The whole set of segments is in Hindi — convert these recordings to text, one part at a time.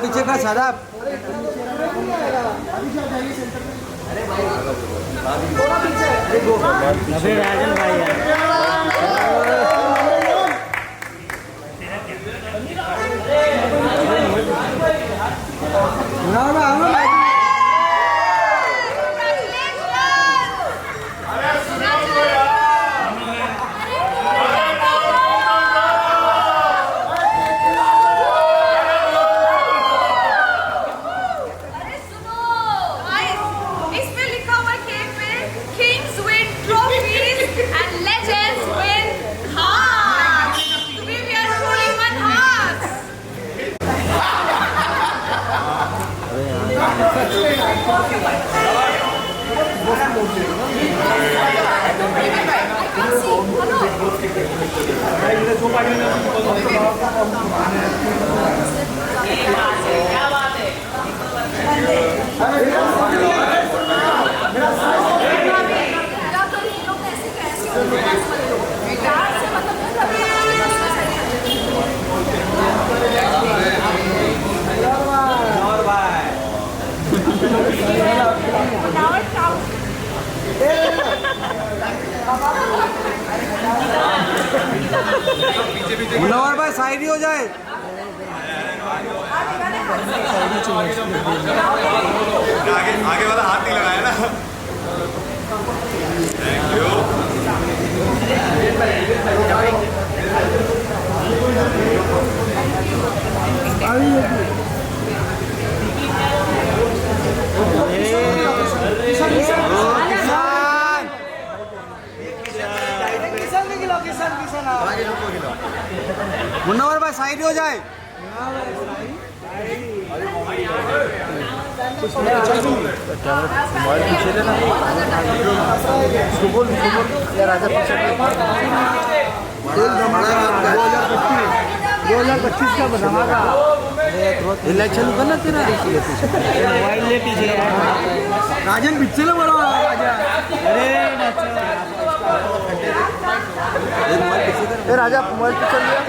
पीछे का सादा अभी राजन भाई मुनव्वर भाई साइड ही हो जाए। आगे वाला हाथ नहीं लगाया ना। Thank you. मुनव्वर भाई साइड हो जाए। का बनागा इलेक्शन करना तेरा मोबाइल ले पीछे राजन पीछे ना बोलो राजा। अरे राजा मोबाइल पीछे लिया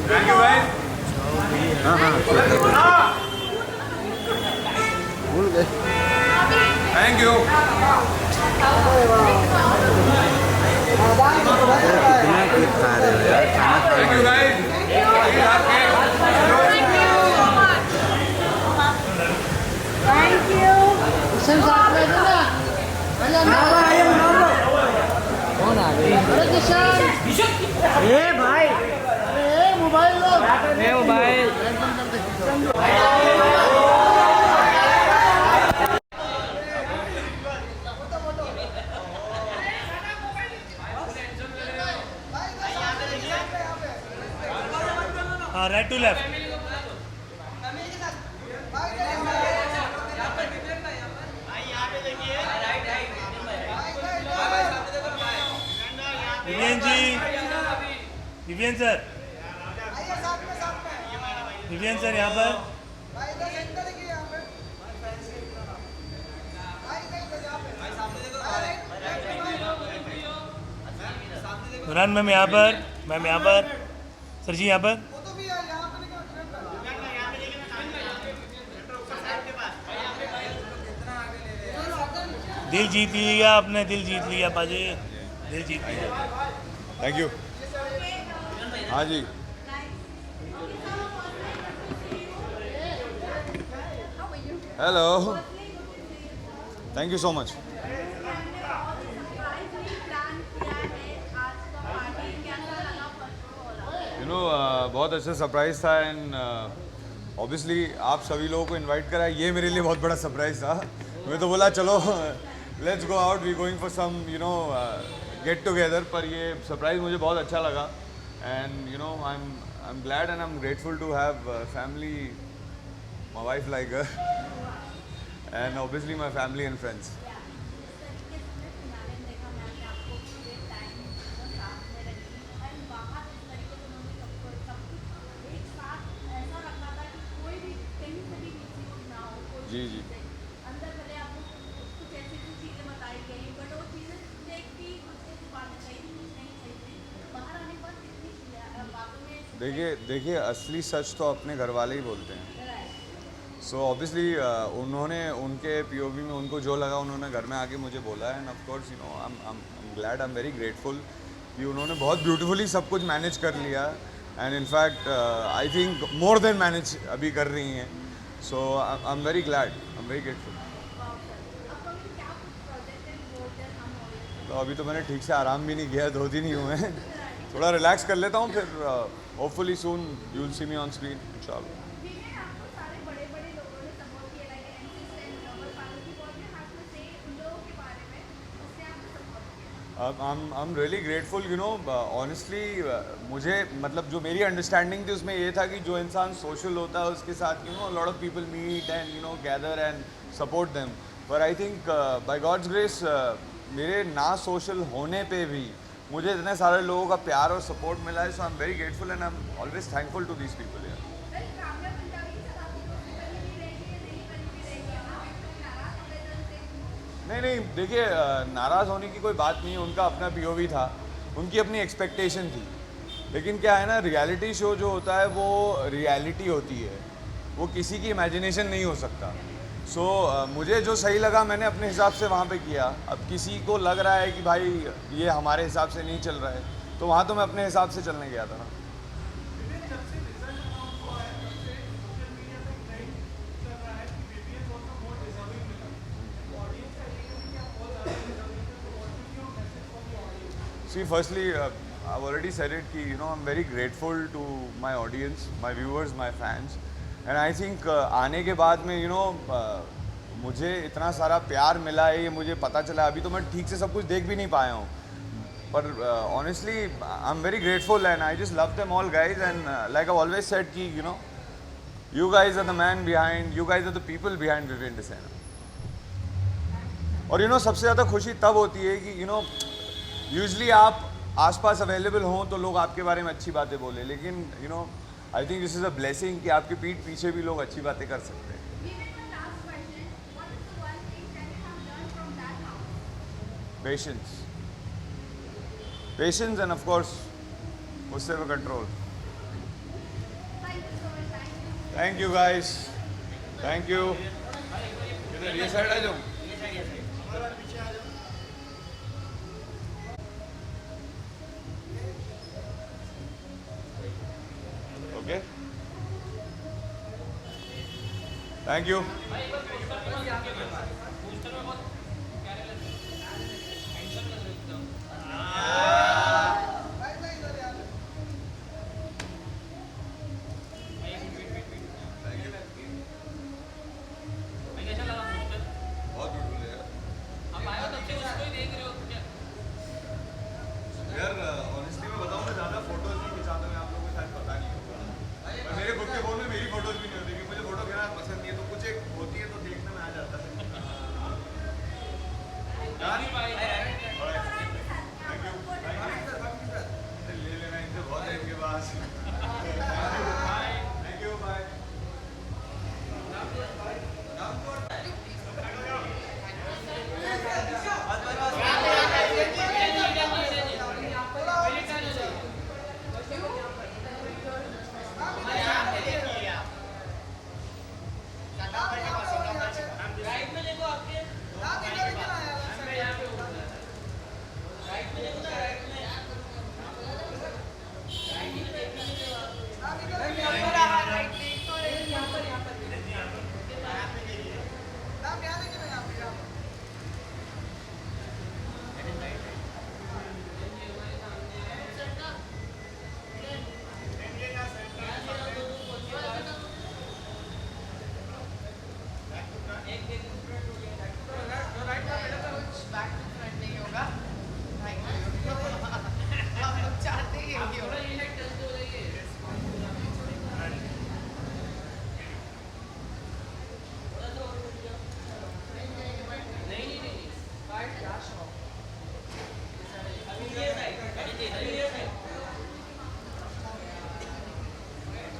थैंक यू भाई। भूल गए। Thank you. कितना क्लिप खा रहे हो यार, खाना खा थैंक यू भाई। Thank you. कौन आ गई? ए भाई मोबाइल लो। Mobile right to left. Vivian ji, Vivian sir, Vivian sir यहाँ पर। नूरान मैम यहाँ पर, मैम यहाँ पर, सर जी यहाँ पर। दिल जीत लिया आपने, दिल जीत लिया पाजी, दिल जीत लिया। Thank you. हाँ जी। Hello. Thank you so much. बहुत अच्छा सरप्राइज था एंड ऑब्वियसली आप सभी लोगों को इनवाइट करा, ये मेरे लिए बहुत बड़ा सरप्राइज था। मैं तो बोला चलो let's go out, we going for some get together, पर ये सरप्राइज मुझे बहुत अच्छा लगा and I am glad and I am grateful to have family, my wife like her and obviously my family and friends. जी जी। देखिए असली सच तो अपने घर वाले ही बोलते हैं. सो ऑब्वियसली उन्होंने उनके पीओवी में उनको जो लगा उन्होंने घर में आके मुझे बोला है. And of course you know I am glad, I am very grateful कि उन्होंने बहुत ब्यूटीफुली सब कुछ मैनेज कर लिया. And in fact I think more than manage अभी कर रही हैं. So I am very glad, I am very grateful. तो अभी तो मैंने ठीक से आराम भी नहीं किया, 2 दिन ही हुए हैं. थोड़ा रिलैक्स कर लेता हूँ, फिर hopefully soon you will see me on screen इंशाल्लाह. I'm really grateful, you know, honestly मुझे मतलब जो मेरी अंडरस्टैंडिंग थी उसमें ये था कि जो इंसान सोशल होता है उसके साथ you know a lot of people meet and you know gather and support them. But I think by God's grace मेरे ना सोशल होने पे भी मुझे इतने सारे लोगों का प्यार और सपोर्ट मिला है. So I am very grateful and I am always thankful to these people. नहीं देखिए नाराज़ होने की कोई बात नहीं है. उनका अपना पीओवी था, उनकी अपनी एक्सपेक्टेशन थी. लेकिन क्या है ना, रियलिटी शो जो होता है वो रियलिटी होती है, वो किसी की इमेजिनेशन नहीं हो सकता. सो मुझे जो सही लगा मैंने अपने हिसाब से वहाँ पे किया. अब किसी को लग रहा है कि भाई ये हमारे हिसाब से नहीं चल रहा है, तो वहाँ तो मैं अपने हिसाब से चलने गया था ना. See, firstly, I've already said it कि you know I'm very grateful to my audience, my viewers, my fans, and I think आने के बाद में you know मुझे इतना सारा प्यार मिला है, ये मुझे पता चला. अभी तो मैं ठीक से सब कुछ देख भी नहीं पाया हूँ, पर honestly I'm very grateful and I just love them all guys. And like I've always said कि you know you guys are the man behind, you guys are the people behind Vivian Desena. और you know सबसे ज़्यादा खुशी तब होती है कि you know यूजली आप आसपास अवेलेबल हों तो लोग आपके बारे में अच्छी बातें बोले, लेकिन you know I think this is a blessing कि आपके पीठ पीछे भी लोग अच्छी बातें कर सकते हैं. पेशेंस एंड ऑफ कोर्स उससे वो control. Thank you guys, thank you. ये साइड आ जाओ. Okay. Thank you.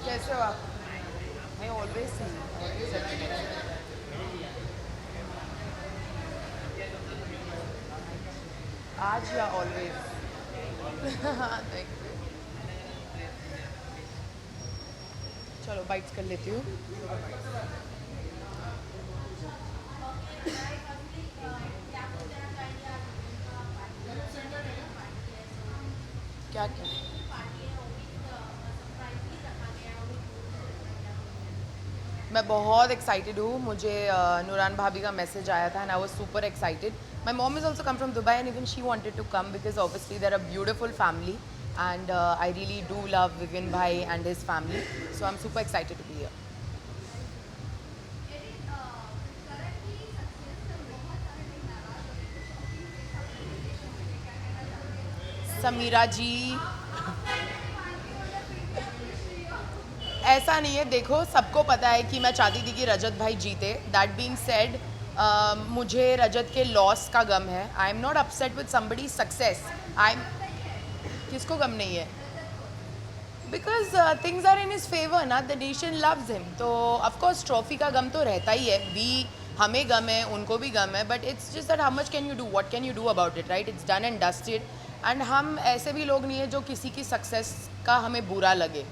कैसे हो आप? मैं ऑलवेज सी आज या ऑलवेज. Thank you. चलो बाइट्स कर लेती हूँ. क्या क्या मैं बहुत एक्साइटेड हूँ. मुझे नूरान भाभी का मैसेज आया था and I was super excited. My mom is also come from Dubai and even she wanted to come because obviously they are a beautiful family and I really do love Vivian bhai and his family, so I'm super excited to be here. Sameera ji ऐसा नहीं है. देखो सबको पता है कि मैं चाहती थी कि रजत भाई जीते. दैट बीइंग सेड मुझे रजत के लॉस का गम है. I am not upset with somebody success. I am किसको गम नहीं है? Because things are in his favour ना. The nation loves him. तो ऑफकोर्स ट्रॉफी का गम तो रहता ही है. हमें गम है, उनको भी गम है, but it's just that how much can you do, what can you do about it, right? It's done and dusted. And हम ऐसे भी लोग नहीं है जो किसी की सक्सेस का हमें बुरा लगे.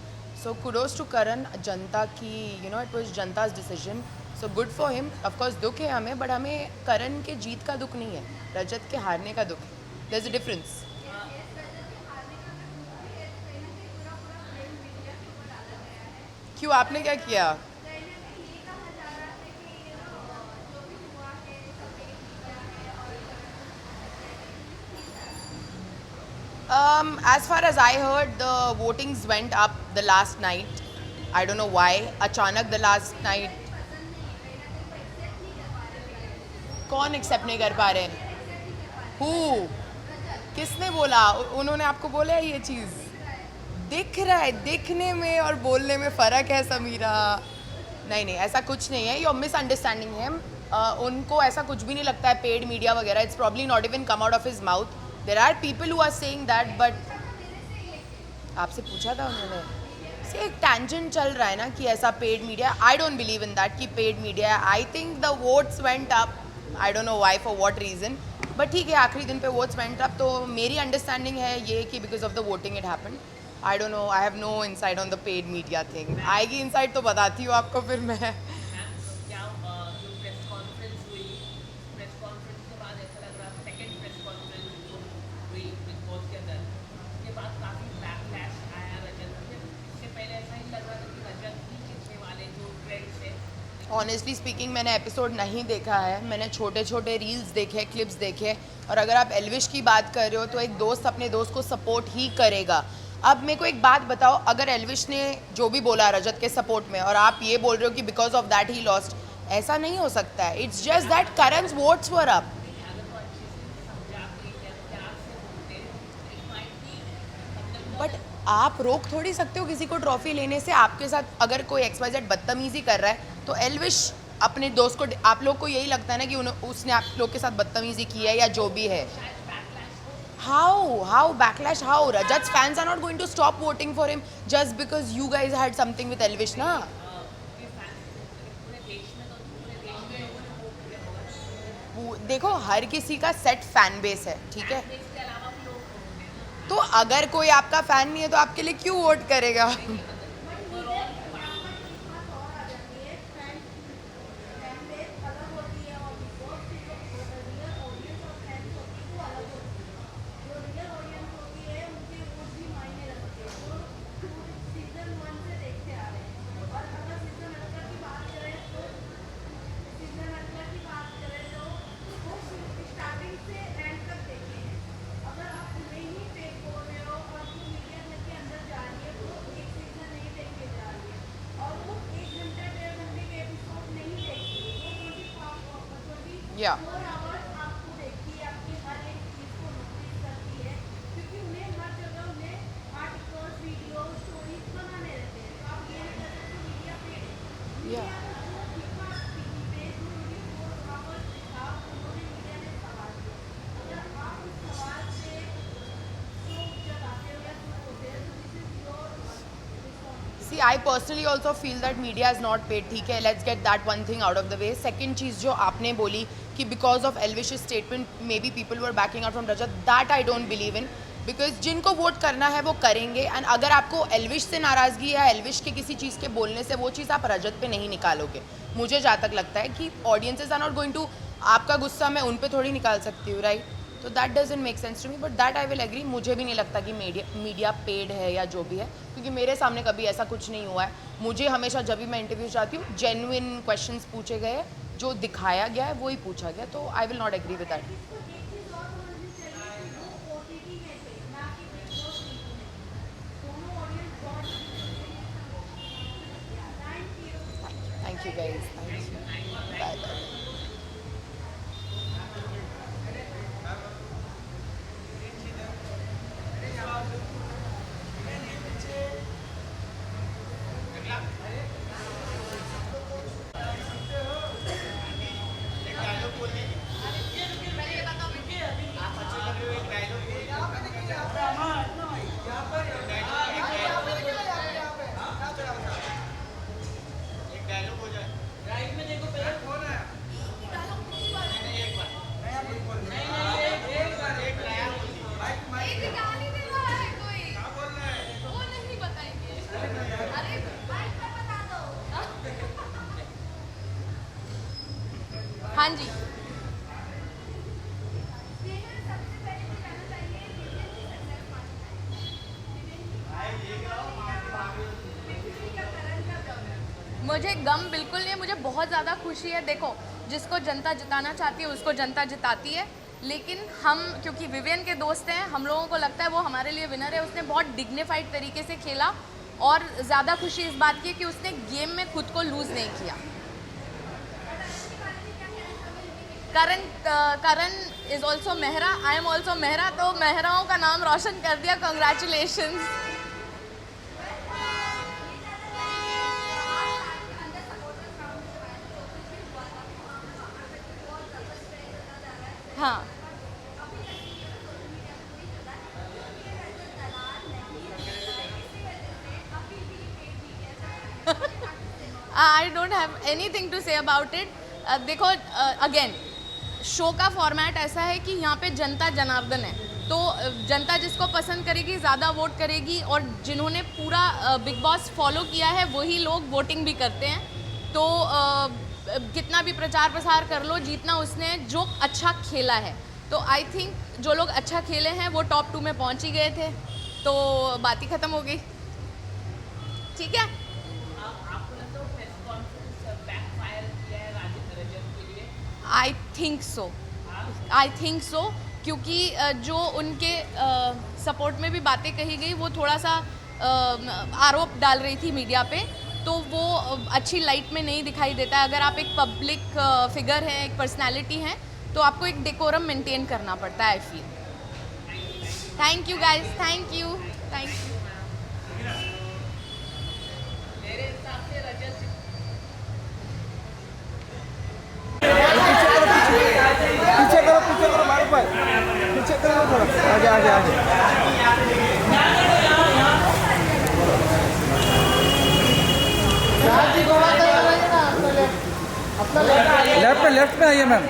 So kudos to Karan. जनता की इट वाज जनताज decision. So good for him. Of course दुख है हमें, बट हमें करण के जीत का दुख नहीं है, रजत के हारने का दुख है. There is a difference. क्यों, आपने क्या किया? As far as I heard, the votings went up the last night. I don't know why. अचानक the last night. कौन एक्सेप्ट नहीं कर पा रहे? Who? किसने बोला? उन्होंने आपको बोला है ये चीज़? दिख रहा है. दिखने में और बोलने में फ़र्क है समीरा. नहीं नहीं, ऐसा कुछ नहीं है. योर मिसअंडरस्टैंडिंग है. उनको ऐसा कुछ भी नहीं लगता है पेड मीडिया वगैरह. It's probably not even come out of his mouth. There are people who are saying that, but आपसे पूछा था उन्होंने. से एक टैंजेंट चल रहा है ना कि ऐसा paid media. I don't believe in that कि paid media. I think the votes went up. I don't know why, for what reason, but ठीक है आखिरी दिन पे वोट्स वेंट अप. तो मेरी अंडरस्टैंडिंग है ये कि because of the voting it happened. I don't know, I have no insight on the paid media thing. आएगी इनसाइट तो बताती हूँ आपको फिर मैं. ऑनेस्टली स्पीकिंग मैंने एपिसोड नहीं देखा है. मैंने छोटे छोटे रील्स देखे, क्लिप्स देखे. और अगर आप एल्विश की बात कर रहे हो तो एक दोस्त अपने दोस्त को सपोर्ट ही करेगा. अब मेरे को एक बात बताओ, अगर एल्विश ने जो भी बोला रजत के सपोर्ट में और आप ये बोल रहे हो कि because of that he lost, ऐसा नहीं हो सकता है. It's just that करंस votes were up. But आप रोक थोड़ी सकते हो किसी को ट्रॉफी लेने से. आपके साथ अगर कोई XYZ बदतमीजी कर रहा है तो एल्विश अपने दोस्त को, आप लोग को यही लगता है ना कि उसने आप लोग के साथ बदतमीजी की है या जो भी है. How backlash? How? Rajat's fans are not going to stop voting for him just because you guys had something with Elvish, na? देखो हर किसी का सेट फैन बेस है, ठीक है? तो अगर कोई आपका फैन नहीं है तो आपके लिए क्यों वोट करेगा? Yeah. Yeah. See, I personally also feel that media is not paid. ठीक है, let's get that one thing out of the way. Second चीज़ जो आपने बोली कि because of Elvish's statement maybe people were backing out from Rajat, that I don't believe in. Because जिनको वोट करना है वो करेंगे। एंड अगर आपको एल्विश से नाराज़गी है, एल्विश के किसी चीज़ के बोलने से, वो चीज़ आप रजत पे नहीं निकालोगे। मुझे जहाँ तक लगता है कि audiences are not going to, आपका गुस्सा मैं उन पे थोड़ी निकाल सकती हूँ, राइट? तो that doesn't make sense to me, but that I will agree. मुझे भी नहीं लगता कि मीडिया पेड है या जो भी है, क्योंकि मेरे सामने कभी ऐसा कुछ नहीं हुआ है। मुझे हमेशा जब भी मैं इंटरव्यू चाहती हूँ, जेन्युइन क्वेश्चंस पूछे गए, जो दिखाया गया है वो ही पूछा गया, तो I will not agree with that. Thank you guys, thank you, bye bye. हाँ जी, मुझे गम बिल्कुल नहीं है, मुझे बहुत ज़्यादा खुशी है। देखो, जिसको जनता जिताना चाहती है उसको जनता जिताती है, लेकिन हम क्योंकि विवियन के दोस्त हैं, हम लोगों को लगता है वो हमारे लिए विनर है। उसने बहुत डिग्निफाइड तरीके से खेला और ज़्यादा खुशी इस बात की है कि उसने गेम में खुद को लूज़ नहीं किया। Karan is also Mehra, I am also Mehra, तो मेहराओं का नाम रोशन कर दिया। कॉन्ग्रेचुलेशंस। हाँ, I don't have anything to say about it. देखो, अगेन शो का फॉर्मेट ऐसा है कि यहाँ पे जनता जनार्दन है, तो जनता जिसको पसंद करेगी ज़्यादा वोट करेगी, और जिन्होंने पूरा बिग बॉस फॉलो किया है वही लोग वोटिंग भी करते हैं। तो कितना भी प्रचार प्रसार कर लो, जीतना उसने जो अच्छा खेला है। तो आई थिंक जो लोग अच्छा खेले हैं वो टॉप 2 में पहुँच ही गए थे, तो बात ही ख़त्म हो गई। ठीक है, आई थिंक सो, क्योंकि जो उनके सपोर्ट में भी बातें कही गई वो थोड़ा सा आरोप डाल रही थी मीडिया पे, तो वो अच्छी लाइट में नहीं दिखाई देता है। अगर आप एक पब्लिक फिगर हैं, एक पर्सनालिटी हैं, तो आपको एक डेकोरम मेंटेन करना पड़ता है, I feel. Thank you guys, thank you. पीछे करो मारो भाई, पीछे करो थोड़ा, आगे। लेफ्ट में आइए मैम।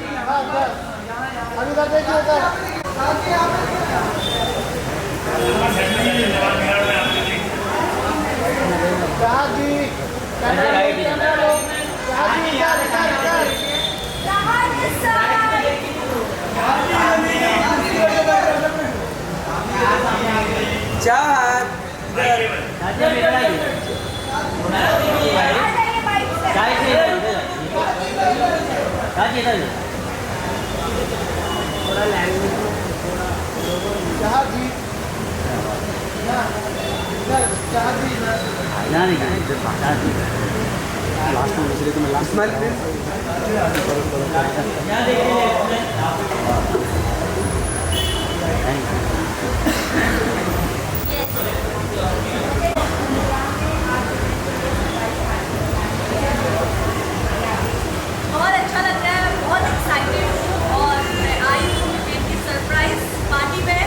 बहुत अच्छा लग रहा है, बहुत एक्साइटेड हूँ और मैं आई हूँ इनकी सरप्राइज पार्टी में।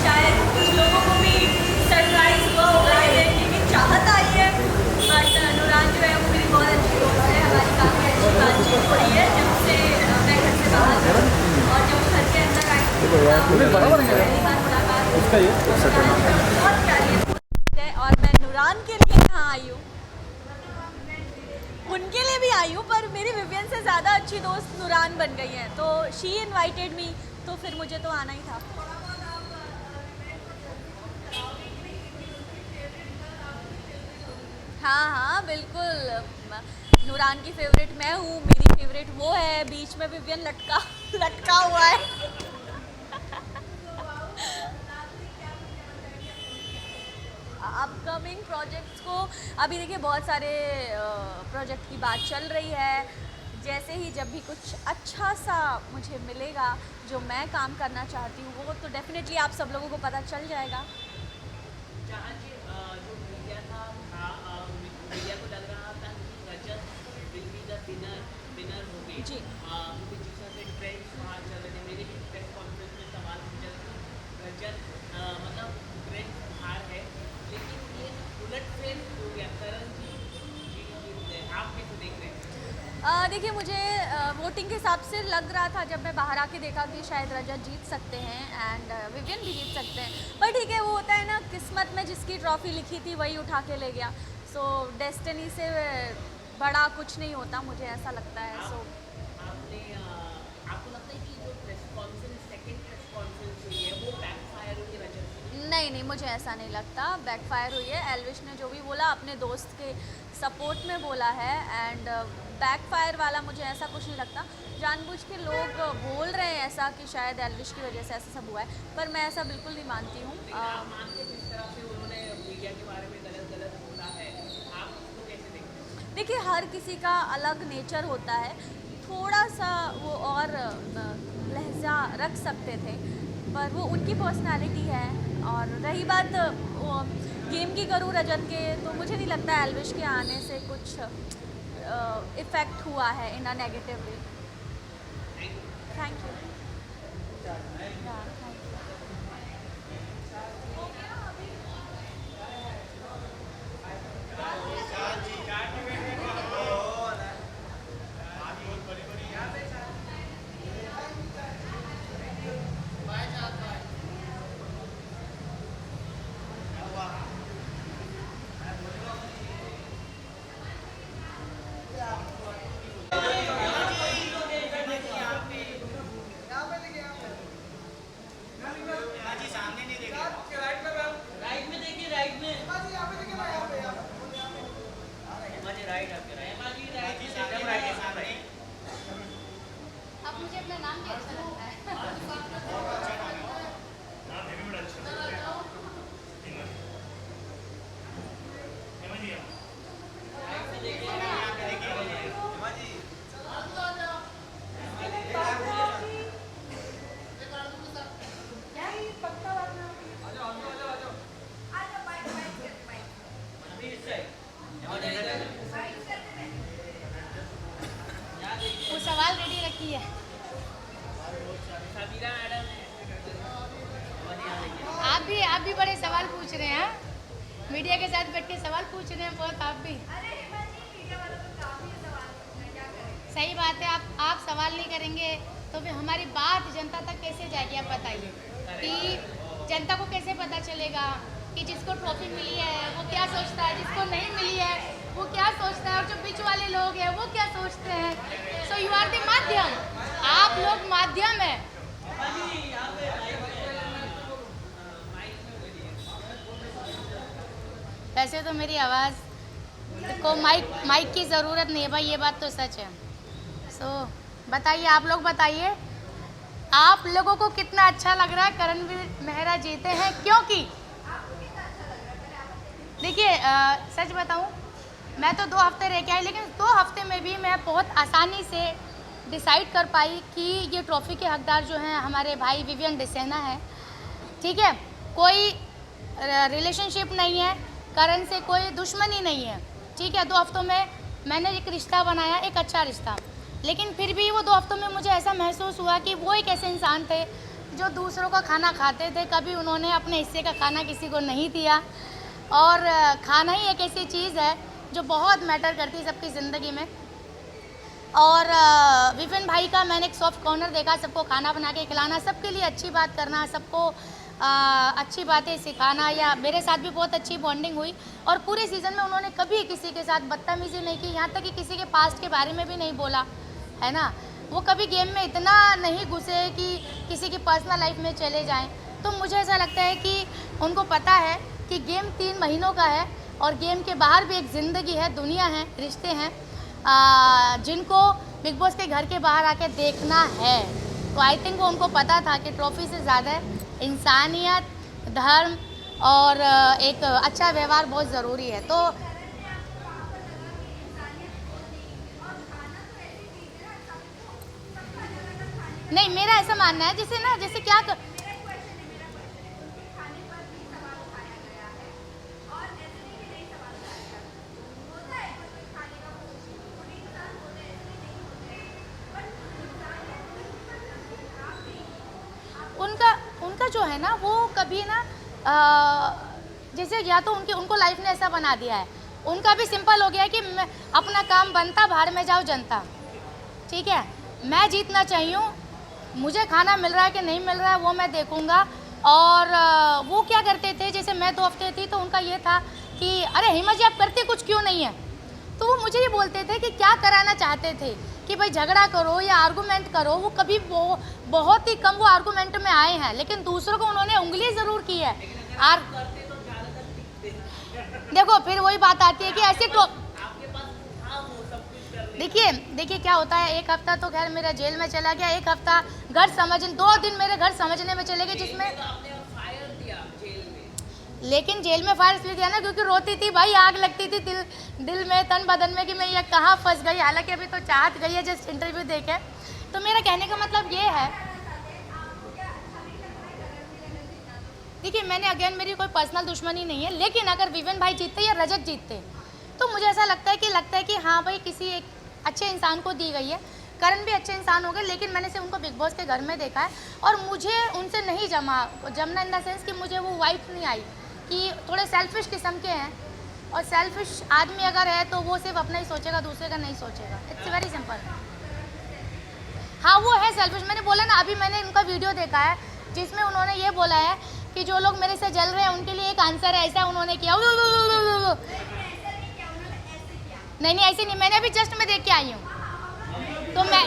शायद कुछ लोगों को भी सरप्राइज हुआ होगा ये देखने की चाहत आई है, बट नूरान जो है वो मेरी बहुत अच्छी दोस्त है। हमारी काफ़ी अच्छी बातचीत हो रही है जब से मैं घर से बाहर हूँ, और जब घर के अंदर आई पहली बार मुलाकात बहुत प्यारी है। और मैं नूरान के लिए यहाँ आई हूँ, उनके लिए भी आई हूँ, पर मेरी विवियन से ज़्यादा अच्छी दोस्त नूरान बन गई हैं, तो शी इनवाइटेड मी, तो फिर मुझे तो आना ही था। हाँ बिल्कुल, नूरान की फेवरेट मैं हूँ, मेरी फेवरेट वो है, बीच में विवियन लटका हुआ है। अपकमिंग प्रोजेक्ट्स को अभी देखिए बहुत सारे प्रोजेक्ट की बात चल रही है। जैसे ही जब भी कुछ अच्छा सा मुझे मिलेगा जो मैं काम करना चाहती हूँ वो तो डेफिनेटली आप सब लोगों को पता चल जाएगा। जी देखिए मुझे वोटिंग के हिसाब से लग रहा था जब मैं बाहर आके देखा कि शायद रजत जीत सकते हैं एंड विवियन भी जीत सकते हैं, पर ठीक है वो होता है ना, किस्मत में जिसकी ट्रॉफी लिखी थी वही उठा के ले गया। सो डेस्टिनी से बड़ा कुछ नहीं होता, मुझे ऐसा लगता है। सो आपको लगता है कि जो press conference second press conference हुई है वो बैकफायर हुई है रजत से? नहीं, मुझे ऐसा नहीं लगता बैकफायर हुई है। एल्विश ने जो भी बोला अपने दोस्त के सपोर्ट में बोला है एंड बैकफायर वाला मुझे ऐसा कुछ नहीं लगता। जानबूझ के लोग बोल रहे हैं ऐसा कि शायद एल्विश की वजह से ऐसा सब हुआ है, पर मैं ऐसा बिल्कुल नहीं मानती हूँ। जिस तरह से उन्होंने मीडिया के बारे में गलत बोला है, आप उसको कैसे देखते हैं? देखिए हर किसी का अलग नेचर होता है, थोड़ा सा वो और लहजा रख सकते थे, पर वो उनकी पर्सनालिटी है। और रही बात गेम की करूँ रजत के, तो मुझे नहीं लगता एल्विश के आने से कुछ इफ़ेक्ट हुआ है in a negative way. Thank you. अब मुझे अपना नाम भी अच्छा लगता है। वो सवाल रेडी रखी है। आप भी बड़े सवाल पूछ रहे हैं, मीडिया के साथ बैठ के सवाल पूछ रहे हैं बहुत। आप भी सही बात है, आप सवाल नहीं करेंगे तो फिर हमारी बात जनता तक कैसे जाएगी? आप बताइए कि जनता को कैसे पता चलेगा कि जिसको ट्रॉफी मिली है वो क्या सोचता है, जिसको नहीं मिली है वो क्या सोचता है, और जो बीच वाले लोग हैं वो क्या सोचते हैं। सो यू आर द माध्यम, आप लोग माध्यम है। वैसे तो मेरी आवाज़ को माइक की ज़रूरत नहीं है भाई, ये बात तो सच है। सो बताइए, आप लोग बताइए, आप लोगों को कितना अच्छा लग रहा है करणवीर मेहरा जीते हैं? क्योंकि देखिए सच बताऊं, मैं तो 2 हफ्ते रह के आई, लेकिन 2 हफ्ते में भी मैं बहुत आसानी से डिसाइड कर पाई कि ये ट्रॉफ़ी के हकदार जो हैं हमारे भाई विवियन डिसेना है। ठीक है, कोई रिलेशनशिप नहीं है, करण से कोई दुश्मनी नहीं है। ठीक है, 2 हफ्तों में मैंने एक रिश्ता बनाया, एक अच्छा रिश्ता, लेकिन फिर भी वो 2 हफ्तों में मुझे ऐसा महसूस हुआ कि वो एक ऐसे इंसान थे जो दूसरों का खाना खाते थे, कभी उन्होंने अपने हिस्से का खाना किसी को नहीं दिया। और खाना ही एक ऐसी चीज़ है जो बहुत मैटर करती है सबकी ज़िंदगी में। और विपिन भाई का मैंने एक सॉफ्ट कॉर्नर देखा, सबको खाना बना के खिलाना, सबके लिए अच्छी बात करना, सबको अच्छी बातें सिखाना, या मेरे साथ भी बहुत अच्छी बॉन्डिंग हुई। और पूरे सीज़न में उन्होंने कभी किसी के साथ बदतमीज़ी नहीं की, यहाँ तक कि किसी के पास्ट के बारे में भी नहीं बोला, है ना। वो कभी गेम में इतना नहीं घुसे कि किसी की पर्सनल लाइफ में चले जाएं। तो मुझे ऐसा लगता है कि उनको पता है कि गेम 3 महीनों का है और गेम के बाहर भी एक ज़िंदगी है, दुनिया है, रिश्ते हैं, जिनको बिग बॉस के घर के बाहर आके देखना है। तो आई थिंक वो उनको पता था कि ट्रॉफी से ज़्यादा इंसानियत, धर्म और एक अच्छा व्यवहार बहुत ज़रूरी है। तो नहीं, मेरा ऐसा मानना है जैसे क्या उनका जो है ना, वो कभी ना जैसे या तो उनको लाइफ ने ऐसा बना दिया है, उनका भी सिंपल हो गया है कि अपना काम बनता, बाहर में जाओ जनता, ठीक है। मैं जीतना चाहिए हूँ, मुझे खाना मिल रहा है कि नहीं मिल रहा है वो मैं देखूंगा। और वो क्या करते थे, जैसे मैं 2 हफ्ते थी तो उनका ये था कि अरे हिमा जी आप करते कुछ क्यों नहीं है। तो वो मुझे ये बोलते थे कि क्या कराना चाहते थे, कि भाई झगड़ा करो या आर्गूमेंट करो। वो कभी बहुत ही कम वो आर्गूमेंट में आए हैं, लेकिन दूसरों को उन्होंने उंगली ज़रूर की है। देखो फिर वही बात आती है कि ऐसे तो देखिए क्या होता है। 1 हफ्ता तो खैर मेरा जेल में चला गया, 1 हफ्ता घर 2 दिन मेरे घर समझने में चले गए, जिसमें लेकिन जेल में फायर इसलिए दिया ना क्योंकि रोती थी भाई, आग लगती थी दिल में, तन बदन में कि मैं ये कहाँ फंस गई। हालांकि अभी तो चाहत गई है जस्ट इंटरव्यू देके। तो मेरा कहने का मतलब ये है, देखिए मैंने अगेन मेरी कोई पर्सनल दुश्मनी नहीं है, लेकिन अगर विवेन भाई जीतते या रजत जीतते तो मुझे ऐसा लगता है कि हाँ भाई किसी एक अच्छे इंसान को दी गई है। करण भी अच्छे इंसान हो गए, लेकिन मैंने से उनको बिग बॉस के घर में देखा है और मुझे उनसे नहीं जमना इन द सेंस कि मुझे वो वाइफ नहीं आई, कि थोड़े सेल्फिश किस्म के हैं। और सेल्फिश आदमी अगर है तो वो सिर्फ अपना ही सोचेगा, दूसरे का नहीं सोचेगा। It's very simple. हाँ वो है सेल्फिश। मैंने बोला ना, अभी मैंने उनका वीडियो देखा है जिसमें उन्होंने ये बोला है कि जो लोग मेरे से जल रहे हैं उनके लिए एक आंसर है, ऐसा उन्होंने किया। नहीं ऐसे नहीं, मैंने अभी जस्ट में देख के आई हूँ। तो मैं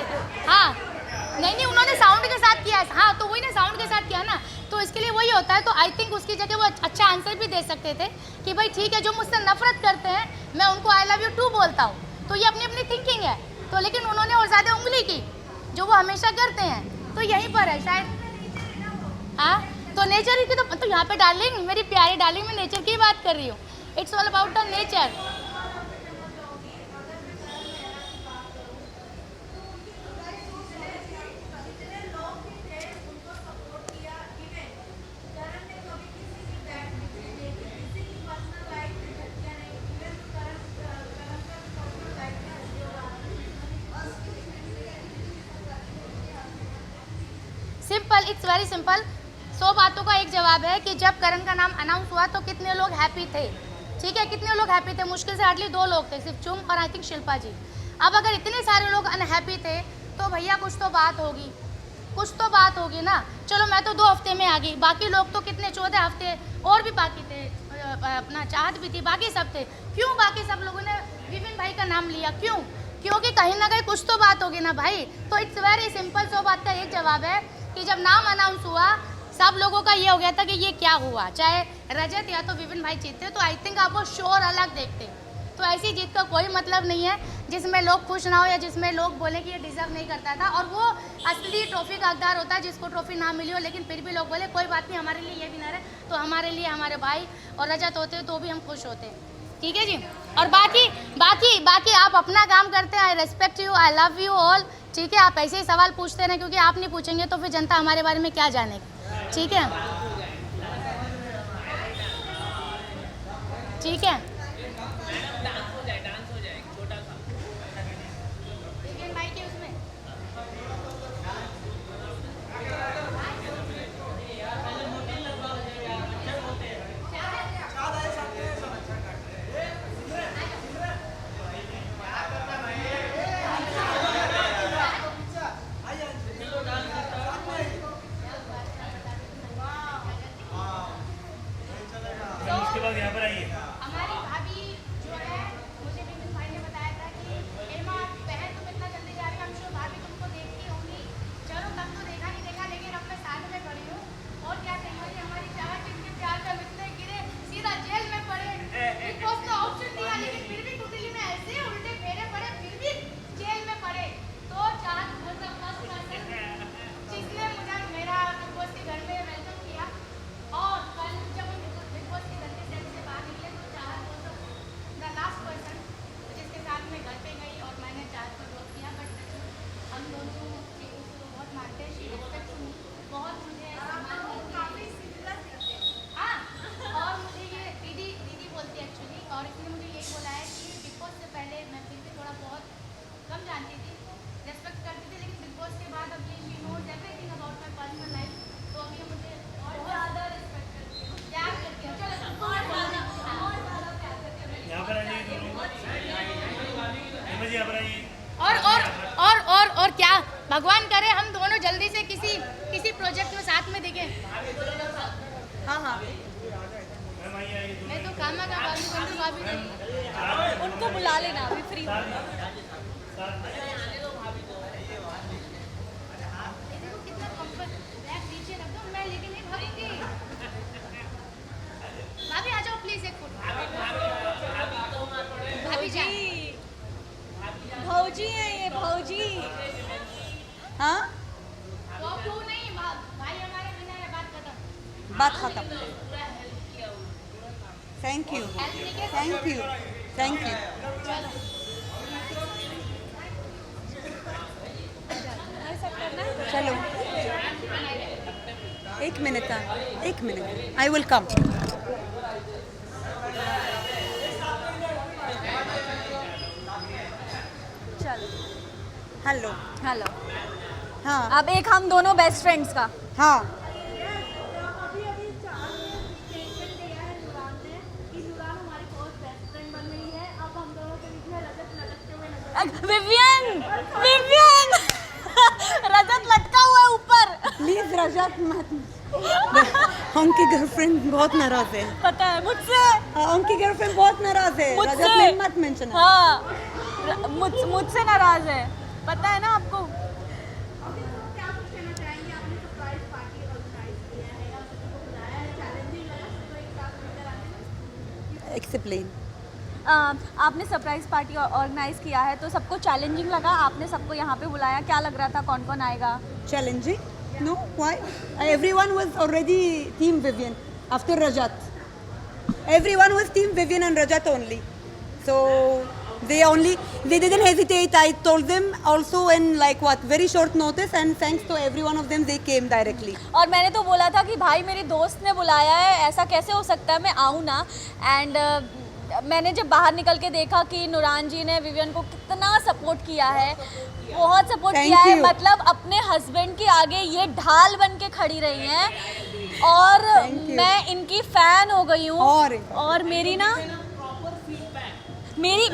नहीं उन्होंने साउंड के साथ किया है। हाँ तो वही ना, साउंड के साथ किया ना, तो इसके लिए वही होता है। तो आई थिंक उसकी जगह वो अच्छा आंसर भी दे सकते थे कि भाई ठीक है, जो मुझसे नफरत करते हैं मैं उनको आई लव यू टू बोलता हूँ, तो ये अपनी अपनी थिंकिंग है। तो लेकिन उन्होंने और ज़्यादा उंगली की, जो वो हमेशा करते हैं। तो यहीं पर है शायद। हाँ तो नेचर की तो यहाँ पे डार्लिंग, मेरी प्यारी डार्लिंग, मैं नेचर की बात कर रही हूँ। It's all about the nature. Simple, it's very simple. 100 बातों का एक जवाब है कि जब करण का नाम अनाउंस हुआ तो कितने लोग हैप्पी थे, ठीक है, कितने लोग हैप्पी थे। मुश्किल से हार्डली 2 लोग थे, सिर्फ चुम और आई थिंक शिल्पा जी। अब अगर इतने सारे लोग अनहैप्पी थे तो भैया कुछ तो बात होगी ना। चलो मैं तो 2 हफ्ते में आ गई, बाकी लोग तो कितने 14 हफ्ते और भी बाकी थे, अपना चाहत भी थी, बाकी सब थे। क्यों बाकी सब लोगों ने विपिन भाई का नाम लिया, क्यों? क्योंकि कहीं ना कहीं कुछ तो बात होगी ना भाई। तो इट्स वेरी सिंपल। 100 बात का एक जवाब है कि जब नाम अनाउंस हुआ सब लोगों का ये हो गया था कि ये क्या हुआ, चाहे रजत या तो विपिन भाई जीतते तो आई थिंक आप वो शोर अलग देखते। तो ऐसी जीत का कोई मतलब नहीं है जिसमें लोग खुश ना हो या जिसमें लोग बोले कि ये डिजर्व नहीं करता था। और वो असली ट्रॉफी का हकदार होता है जिसको ट्रॉफी ना मिली हो, लेकिन फिर भी लोग बोले कोई बात नहीं, हमारे लिए ये विनर है, तो हमारे लिए हमारे भाई और रजत होते तो भी हम खुश होते। ठीक है जी। और बाकी आप अपना काम करते हैं। आई respect you, I love you all. ठीक है, आप ऐसे ही सवाल पूछते रहें, क्योंकि आप नहीं पूछेंगे तो फिर जनता हमारे बारे में क्या जानेगी। ठीक है, ठीक है। भगवान करे हम दोनों जल्दी से किसी प्रोजेक्ट में साथ में दिखे। हाँ हाँ मैं तो कामा का भाभी बंधु भाभी नहीं। उनको बुला लेना अभी फ्री कितना कंफर्ट बैग नीचे रख दो, मैं लेके नहीं भागूंगी। भाभी आ जाओ प्लीज एक फुट। भाभी जान भौजी है ये भौजी। हाँ वो क्यों नहीं भाई हमारे बिना है बात खत्म। बात खत्म। Thank you thank you thank you. चलो एक मिनट आई विल कम। चलो हेलो हेलो। हाँ अब एक हम दोनों बेस्ट फ्रेंड्स का। हाँ विवियन विवियन रजत लटका हुआ है ऊपर। प्लीज रजत मत। उनकी गर्लफ्रेंड बहुत नाराज है। पता है मुझसे। उनकी गर्लफ्रेंड बहुत नाराज है। मुझसे। रजत ने मत मेंशन। हाँ मुझसे नाराज है, पता है ना आपको। एक्सप्लेन। आपने सरप्राइज पार्टी ऑर्गेनाइज किया है तो सबको चैलेंजिंग लगा, आपने सबको यहाँ पे बुलाया, क्या लग रहा था कौन कौन आएगा? Challenging? No, why? Everyone was already Team Vivian after Rajat. Everyone was Team Vivian and Rajat only. So they didn't hesitate. I told them also in very short notice, and thanks to every one of them they came directly. और मैंने तो बोला था कि भाई मेरी दोस्त ने बुलाया है, ऐसा कैसे हो सकता है, मैं आऊँ ना। एंड मैंने जब बाहर निकल के देखा कि नुरान जी ने विवियन को कितना सपोर्ट किया है, बहुत सपोर्ट किया है। मतलब अपने हस्बैंड के आगे ये ढाल बन के खड़ी रही हैं और मैं इनकी फैन हो गई हूँ। और मेरी ना मेरी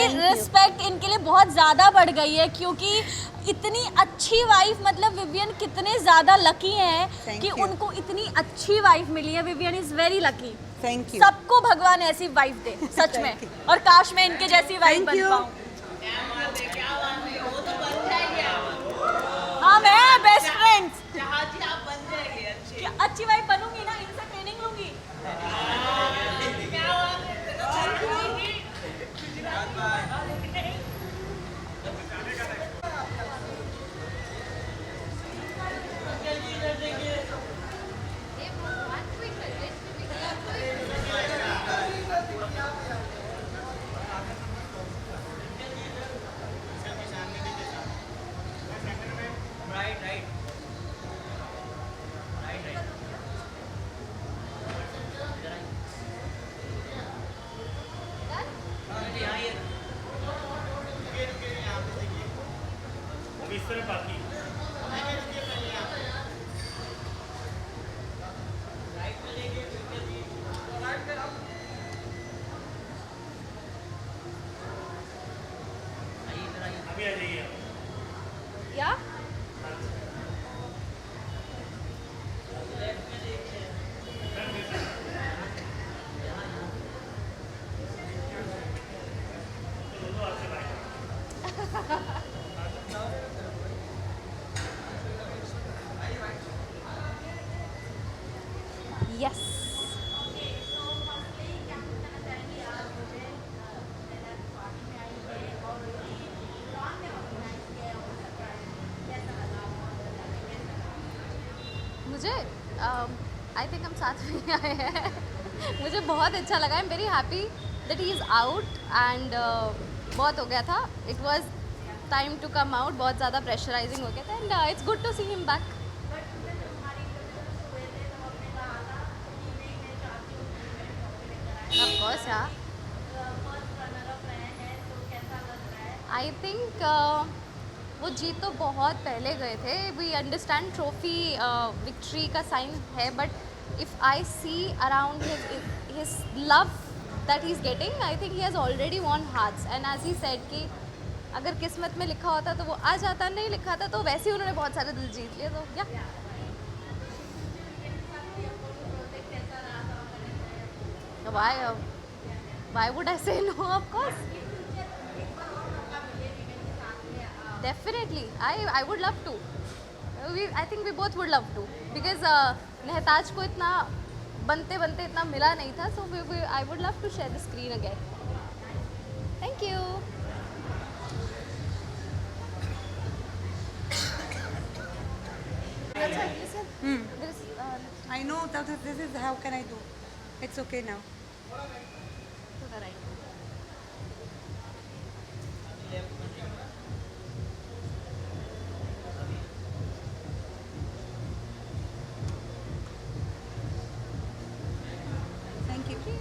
रिस्पेक्ट इनके लिए बहुत ज़्यादा बढ़ गई है, क्योंकि इतनी अच्छी वाइफ, मतलब विवियन कितने ज़्यादा लकी हैं कि उनको इतनी अच्छी वाइफ मिली है। Vivian is very lucky. Thank you. सबको भगवान ऐसी वाइफ दे सच में, और काश मैं इनके जैसी वाइफ बन पाऊँ। हाँ मैं बेस्ट फ्रेंड्स। अच्छी वाइफ बनूंगी ना, इनसे ट्रेनिंग लूंगी। Yeah? यस। मुझे आई थिंक हम साथ में आए हैं। मुझे बहुत अच्छा लगा। I am very happy that he is out and बहुत हो गया था। It was time to come out. बहुत ज़्यादा प्रेशराइजिंग हो गया था and it's good to see him back. Of course यार। आई थिंक वो जीत तो बहुत पहले गए थे। वी अंडरस्टैंड ट्रॉफी विक्ट्री का साइन है, but if I see around his love that he's getting, I think he has already won hearts, and as he said कि अगर किस्मत में लिखा होता तो वो आ जाता, नहीं लिखा था तो वैसे ही उन्होंने बहुत सारे दिल जीत लिए, तो या why would I say no? Of course, definitely I would love to. I think we both would love to because Nehtaj को इतना बनते बनते इतना मिला नहीं था, so I would love to share the screen again. Thank you. Listen. There's, I know that this is how can I do. It's okay now. to the right. Thank you.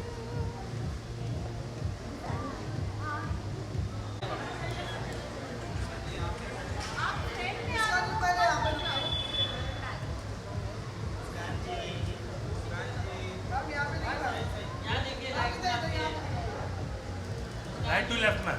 Right to left में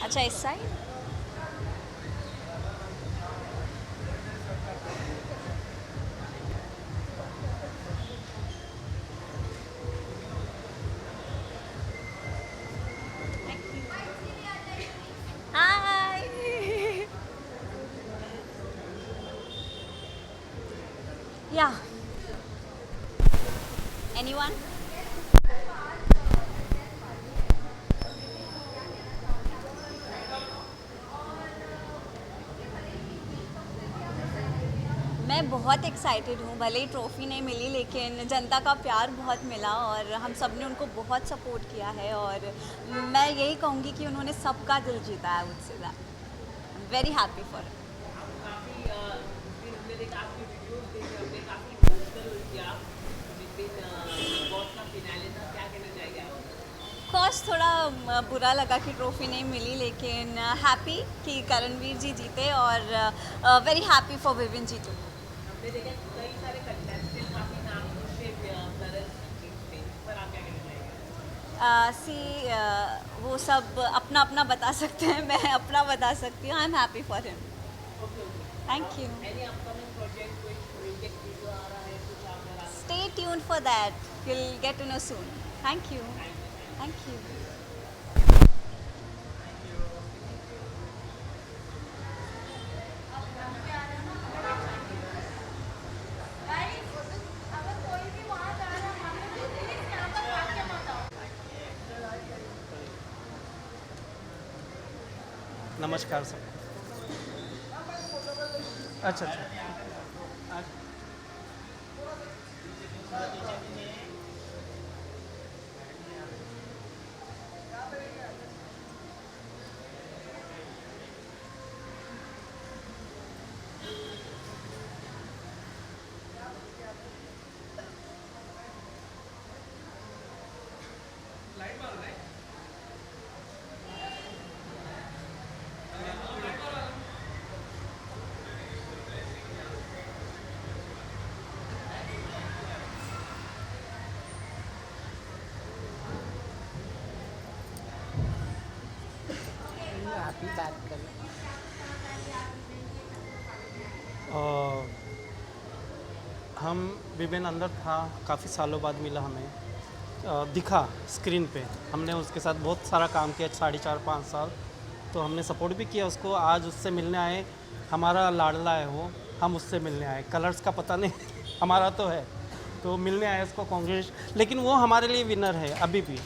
अच्छा इस साइड हाय या एनीवन मैं बहुत एक्साइटेड हूँ, भले ही ट्रॉफ़ी नहीं मिली लेकिन जनता का प्यार बहुत मिला और हम सब ने उनको बहुत सपोर्ट किया है और मैं यही कहूँगी कि उन्होंने सबका दिल जीता है मुझसे ज़्यादा। वेरी हैप्पी फॉर काफ़ी फिर हमने देखा आपकी वीडियोस देखे हमने काफ़ी इमोशनल हुई थी आप जिस दिन बॉस का फिनाले था, क्या कहना चाहिए आप? कोर्स थोड़ा बुरा लगा कि ट्रॉफ़ी नहीं मिली लेकिन हैप्पी कि करणवीर जी जीते और very happy for Vivian ji too. हमने देखा कई सारे कंटेस्टेंट काफ़ी नाम से करण थे, पर आप क्या कहना चाहिए? वो सब अपना अपना बता सकते हैं, मैं अपना बता सकती हूँ। I am happy for him. Thank you. Any upcoming project कोई म्यूजिक वीडियो आ रहा है कुछ आप जरा stay tune for that, will get to know soon. Thank you. Thank you. नमस्कार सर। अच्छा अच्छा हम विवेन अंदर था, काफ़ी सालों बाद मिला हमें, दिखा स्क्रीन पे। हमने उसके साथ बहुत सारा काम किया 4.5 साल, तो हमने सपोर्ट भी किया उसको। आज उससे मिलने आए, हमारा लाडला है वो, हम उससे मिलने आए। कलर्स का पता नहीं हमारा तो है, तो मिलने आए उसको, कांग्रेस। लेकिन वो हमारे लिए विनर है अभी भी।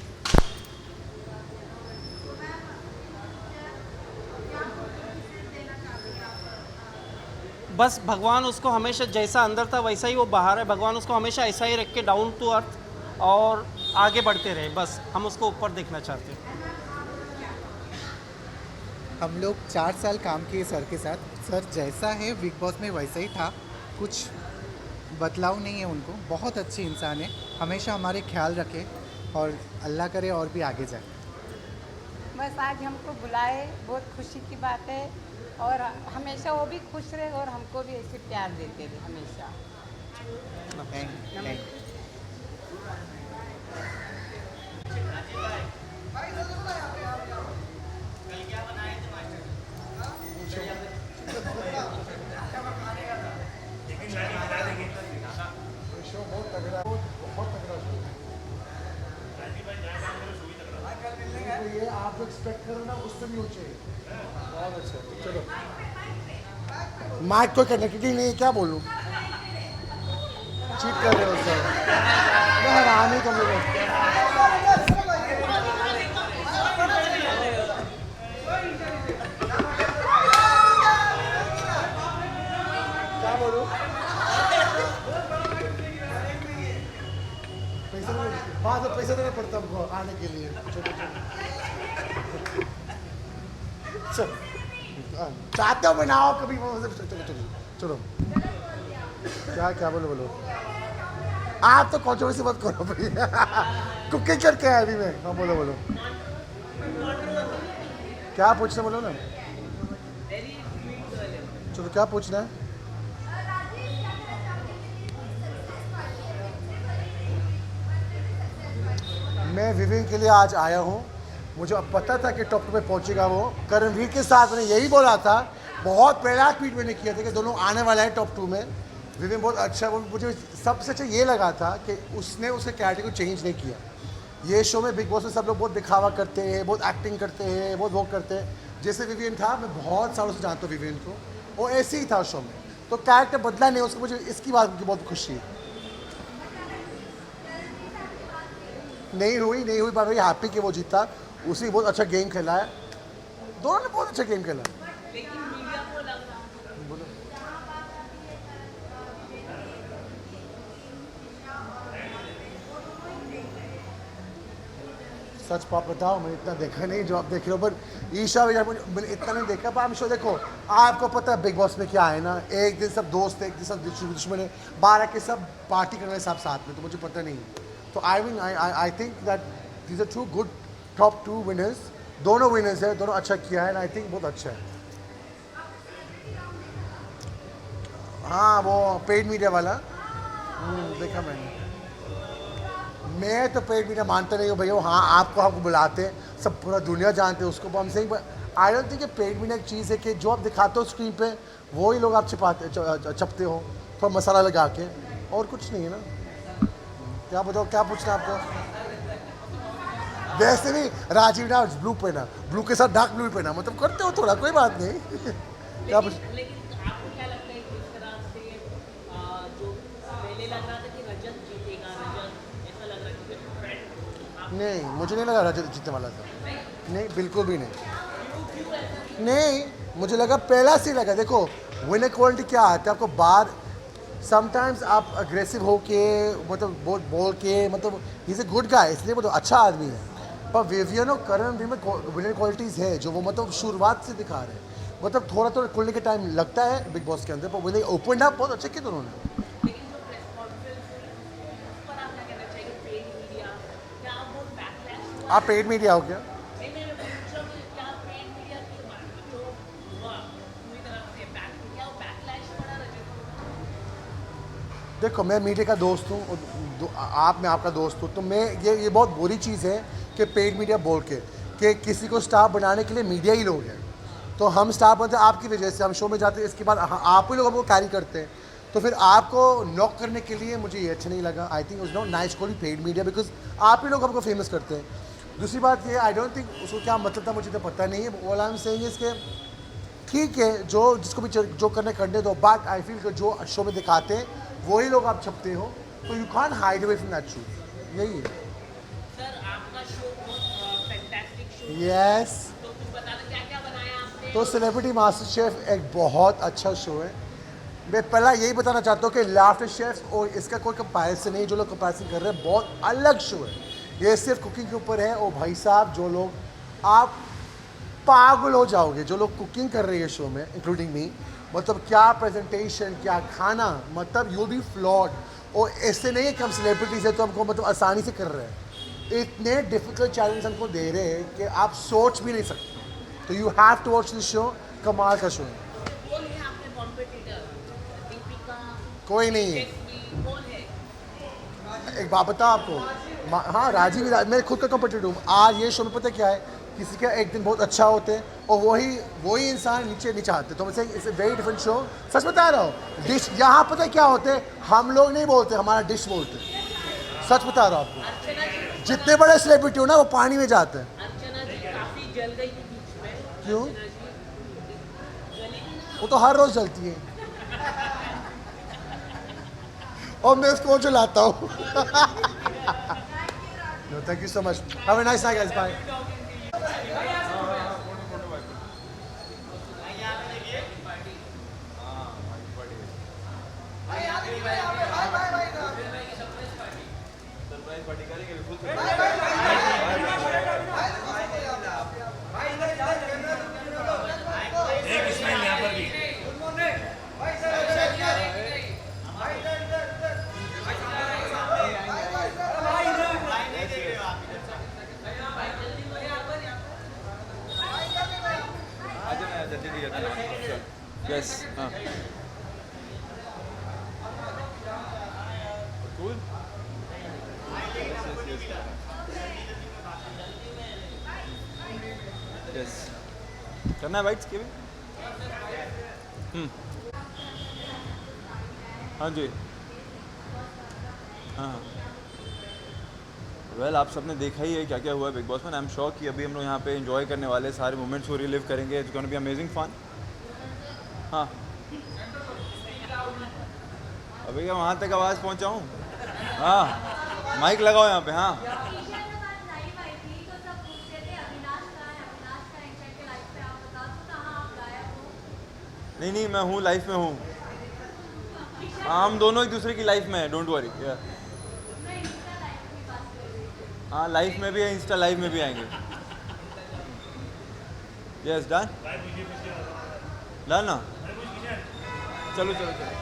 बस भगवान उसको हमेशा जैसा अंदर था वैसा ही वो बाहर है। भगवान उसको हमेशा ऐसा ही रख के डाउन टू अर्थ और आगे बढ़ते रहे। बस हम उसको ऊपर देखना चाहते हैं। हम लोग 4 साल काम किए सर के साथ। सर जैसा है बिग बॉस में वैसा ही था, कुछ बदलाव नहीं है उनको, बहुत अच्छे इंसान है, हमेशा हमारे ख्याल रखे और अल्लाह करे और भी आगे जाए। बस आज हमको बुलाए, बहुत खुशी की बात है और हमेशा वो भी खुश रहे और हमको भी ऐसे प्यार देते रहे हमेशा। Thank you. ये आप जो एक्सपेक्ट करो ना उससे भी ऊंचे बहुत अच्छा। चलो माइक कोई कनेक्टिविटी नहीं है, क्या बोलूँ, चीट कर रहे हो सर, मैं हैरान ही तुम लोग। क्या बोलूँ, बाद में पैसा देना पड़ता हमको आने के लिए। चलो चाहते हो बनाओ कभी, चलो चलो चलो क्या बोलो बोलो, आप तो कंट्रोवर्सी मत करो भाई। कुकिंग करके आया अभी मैं। हाँ बोलो बोलो, क्या पूछना बोलो ना, चलो क्या पूछना है। मैं विवेन के लिए आज आया हूँ, मुझे अब पता था कि टॉप 2 में पहुँचेगा वो। करणवीर के साथ मैंने यही बोला था, बहुत पहला ट्वीट मैंने किया था कि दोनों आने वाला है टॉप 2 में। विवेन बहुत अच्छा, वो मुझे सबसे अच्छा ये लगा था कि उसने उसके कैरेक्टर को चेंज नहीं किया। ये शो में बिग बॉस में सब लोग बहुत दिखावा करते हैं, बहुत एक्टिंग करते हैं, बहुत वो करते हैं। जैसे विवेन था, मैं बहुत सालों से जानता हूँ विवेन को, वो ऐसे ही था शो में, तो कैरेक्टर बदला नहीं उसको। मुझे इसकी बात की बहुत खुशी है। नहीं हुई पर भाई हैप्पी कि वो जीता, उसी बहुत अच्छा गेम खेला है, दोनों ने बहुत अच्छा गेम खेला। लेकिन मीडिया को लग रहा सच पाप बताओ, मैंने इतना देखा नहीं जो आप देख रहे हो, पर ईशा वगैरह मैंने इतना नहीं देखा। पर शो देखो, आपको पता है बिग बॉस में क्या है ना, एक दिन सब दोस्त है, एक दिन सब दुश्मन है, 12 के सब पार्टी कर रहे हैं सब साथ में, तो मुझे पता नहीं। तो I think that these are 2 good top 2 winners, दोनों विनर्स है, दोनों अच्छा किया है, आई थिंक बहुत अच्छा है। हाँ वो पेड मीडिया वाला देखा मैंने। मैं तो पेड मीडिया मानता नहीं हूँ भैया। हाँ आपको हमको बुलाते हैं, सब पूरा दुनिया जानते हैं उसको, हम सही। I don't think paid media एक चीज़ है कि जो आप दिखाते हो स्क्रीन पे वही लोग आप चपते हो, थोड़ा मसाला लगा के, और कुछ नहीं है ना। क्या बताओ, क्या पूछना आपको। वैसे भी राजीव ने ब्लू पहना, ब्लू के साथ डार्क ब्लू पहना, मतलब करते हो थोड़ा, कोई बात नहीं। क्या पूछ, लेकिन आपको क्या लगता है किस तरह से जो पहले लग रहा था कि रजत जीतेगा, रजत ऐसा लग रहा है कि फ्रेंड नहीं मुझे नहीं लगा रजत जीतने वाला था, नहीं बिल्कुल भी नहीं। नहीं मुझे लगा पहला से लगा, देखो विनर क्वालिटी क्या आता है आपको बाहर, समटाइम्स आप अग्रेसिव हो के मतलब बोल के, मतलब he is a good guy, इसलिए मतलब अच्छा आदमी है। पर विवियन और करण भी में विनर क्वालिटीज़ है जो वो मतलब शुरुआत से दिखा रहे हैं, मतलब थोड़ा थोड़ा खुलने के टाइम लगता है बिग बॉस के अंदर, पर वो ओपन अप बहुत अच्छे किए दोनों ने। लेकिन जो प्रेस कॉन्फ्रेंस पर आप क्या कहना चाहिए, पेड मीडिया क्या वो बैकलैश हुआ? आप पेड मीडिया हो क्या? नहीं मैं पूछ रहा हूँ क्या पेड मीडिया की जो हुआ पूरी तरह से क्या वो बैकलैश पड़ा रजत? देखो मैं मीडिया का दोस्त हूँ और आप मैं आपका दोस्त हूँ, तो मैं ये बहुत बुरी चीज़ है कि पेड मीडिया बोल के कि किसी को स्टार बनाने के लिए मीडिया ही लोग हैं, तो हम स्टार बनते हैं आपकी वजह से, हम शो में जाते हैं, इसके बाद आप ही लोग हमको कैरी करते हैं, तो फिर आपको नॉक करने के लिए मुझे ये अच्छा नहीं लगा। I think is not nice call paid media, because आप ही लोग हमको फेमस करते हैं। दूसरी बात ये, आई डोंट थिंक उसको क्या मतलब था मुझे तो पता नहीं है। All I am saying is के ठीक है, जो जिसको भी जो करने दो, बट आई फील कि जो शो में दिखाते हैं वही लोग आप छपते हो, तो you can't hide away from that truth, यही है। सर आपका शो बहुत फैंटास्टिक शो, यस तो कुछ बता दो क्या क्या बनाया आपने? तो सेलिब्रिटी मास्टर शेफ एक बहुत अच्छा शो है। मैं पहला यही बताना चाहता हूँ कि लाफ्टर शेफ और इसका कोई कंपैरिजन नहीं, जो लोग कंपैरिजन कर रहे हैं बहुत अलग शो है, ये सिर्फ कुकिंग के ऊपर है। और भाई साहब जो लोग, आप पागल हो जाओगे जो लोग कुकिंग कर रहे हैं शो में, इंक्लूडिंग मी, मतलब क्या प्रेजेंटेशन, क्या खाना, मतलब यू बी फ्लॉड। और ऐसे नहीं है कि हम सेलिब्रिटीज है तो हमको मतलब आसानी से कर रहे हैं, इतने डिफिकल्ट चैलेंज हमको दे रहे हैं कि आप सोच भी नहीं सकते। तो you have to watch this show, कमाल का शो है। कौन है आपके कॉम्पिटिटर? दीपिका, कोई नहीं है। कौन है? एक बात बता आपको, हाँ राजीव मेरे खुद का कॉम्पिटिटर हूँ। आज ये शो में पता क्या है, किसी का एक दिन बहुत अच्छा होते हैं और वही इंसान नीचे आते। तो मैं इट्स वेरी डिफरेंट शो, सच बता रहा हूँ। डिश यहाँ पता क्या होते हैं, हम लोग नहीं बोलते, हमारा डिश बोलते, सच बता रहा हूँ आपको। जितने बड़े सेलिब्रिटी हो ना वो पानी में जाते हैं। अर्चना जी काफी जल गई थी बीच में। क्यों? अर्चना जी जली थी ना। वो तो हर रोज जलती है और मैं उसको जलाता हूँ। No thank you so much, have a nice night guys, bye. एक स्माइल यहाँ पर भी। यस हाँ कूल। यस करना है बाइट्स के भी। हाँ जी हाँ वेल आप सबने देखा ही है क्या क्या हुआ बिग बॉस में। आई एम श्योर कि अभी हम लोग यहाँ पे एंजॉय करने वाले सारे मोमेंट्स को रिलीव करेंगे। It's gonna be amazing fun. हाँ अभी क्या वहाँ तक आवाज़ पहुँचाऊँ? हाँ माइक लगाओ यहाँ पे। हाँ नहीं मैं हूँ, लाइफ में हूँ। हाँ हम दोनों एक दूसरे की लाइफ में हैं, डोंट वरी। हाँ लाइफ में भी है, इंस्टा लाइव में भी आएंगे। यस डन डन ना। चलो चलो चलो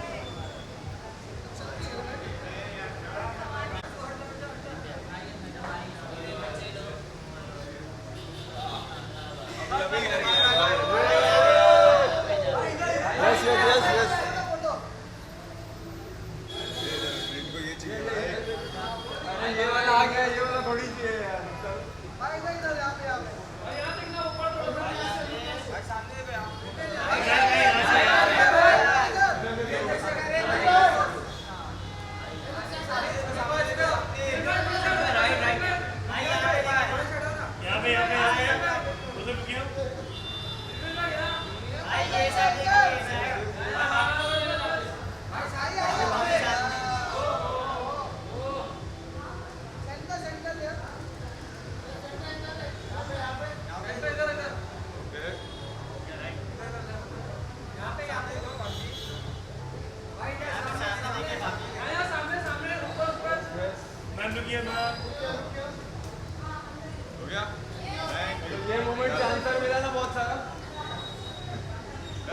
ये मोमेंट का आंसर मिला ना बहुत सारा।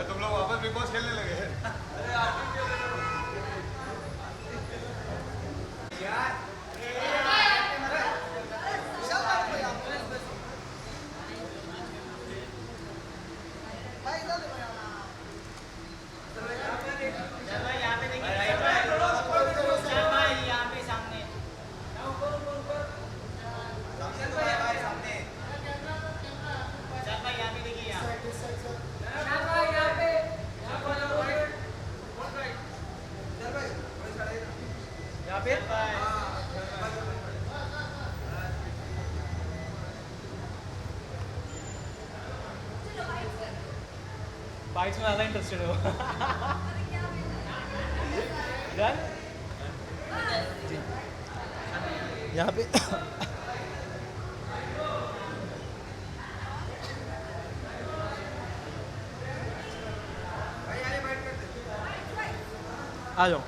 तुम लोग वापस बिग बॉस खेलने लगे हैं। बाइट्स में ज़्यादा इंटरेस्टेड हो। डन जी यहाँ पे आ जाओ।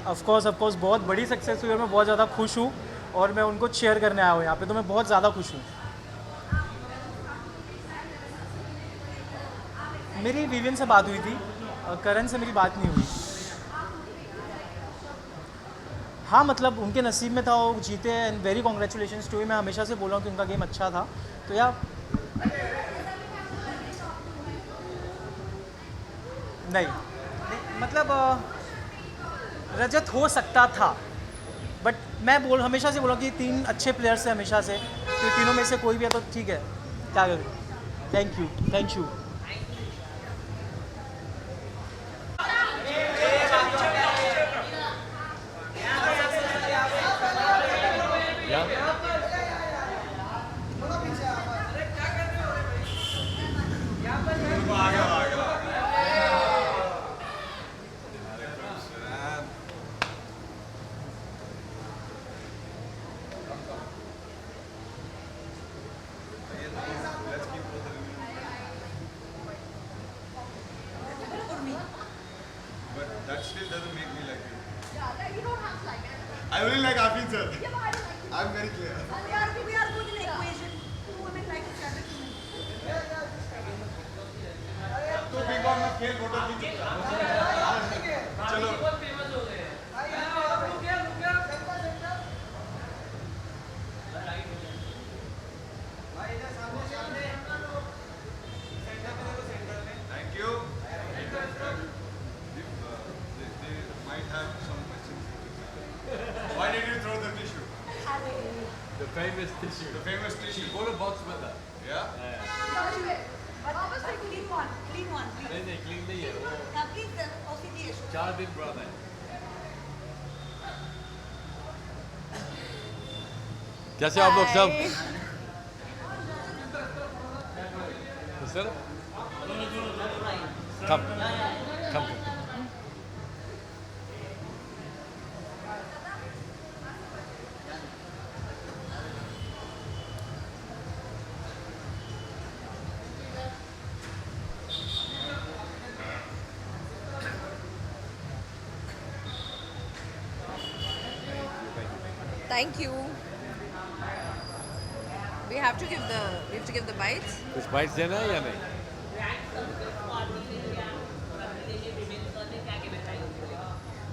ऑफ कोर्स बहुत बड़ी सक्सेस हुई और मैं बहुत ज़्यादा खुश हूँ और मैं उनको शेयर करने आया हूँ यहाँ पे, तो मैं बहुत ज़्यादा खुश हूँ। मेरी विवियन से बात हुई थी, करण से मेरी बात नहीं हुई। हाँ मतलब उनके नसीब में था, वो जीते एंड वेरी कॉन्ग्रेचुलेशंस टू। मैं हमेशा से बोल रहा हूँ कि उनका गेम अच्छा था, तो या नहीं मतलब रजत हो सकता था, बट मैं हमेशा से बोला कि 3 अच्छे प्लेयर्स हैं हमेशा से, तो तीनों में से कोई भी है तो ठीक है, क्या करें। Thank you. That still doesn't make me like you. Yeah, you don't have to like it. I only like Afin sir. Yeah, but I don't like it. I'm very clear. We are good in equation. 2 women like each other. तो बिग बॉस में खेल फोटो खींच चलो Thank you. They might have some questions. Why did you throw the tissue? The famous tissue. The famous tissue. Go to box with that. Yeah? Obviously, clean one, please. नहीं clean नहीं है वो। Now, please, the OCD issue. 4 दिन पुराना है। कैसे आप लोग सब? Sir? Come. Thank you. We have to give the bites. कुछ बाइट्स देना है या नहीं?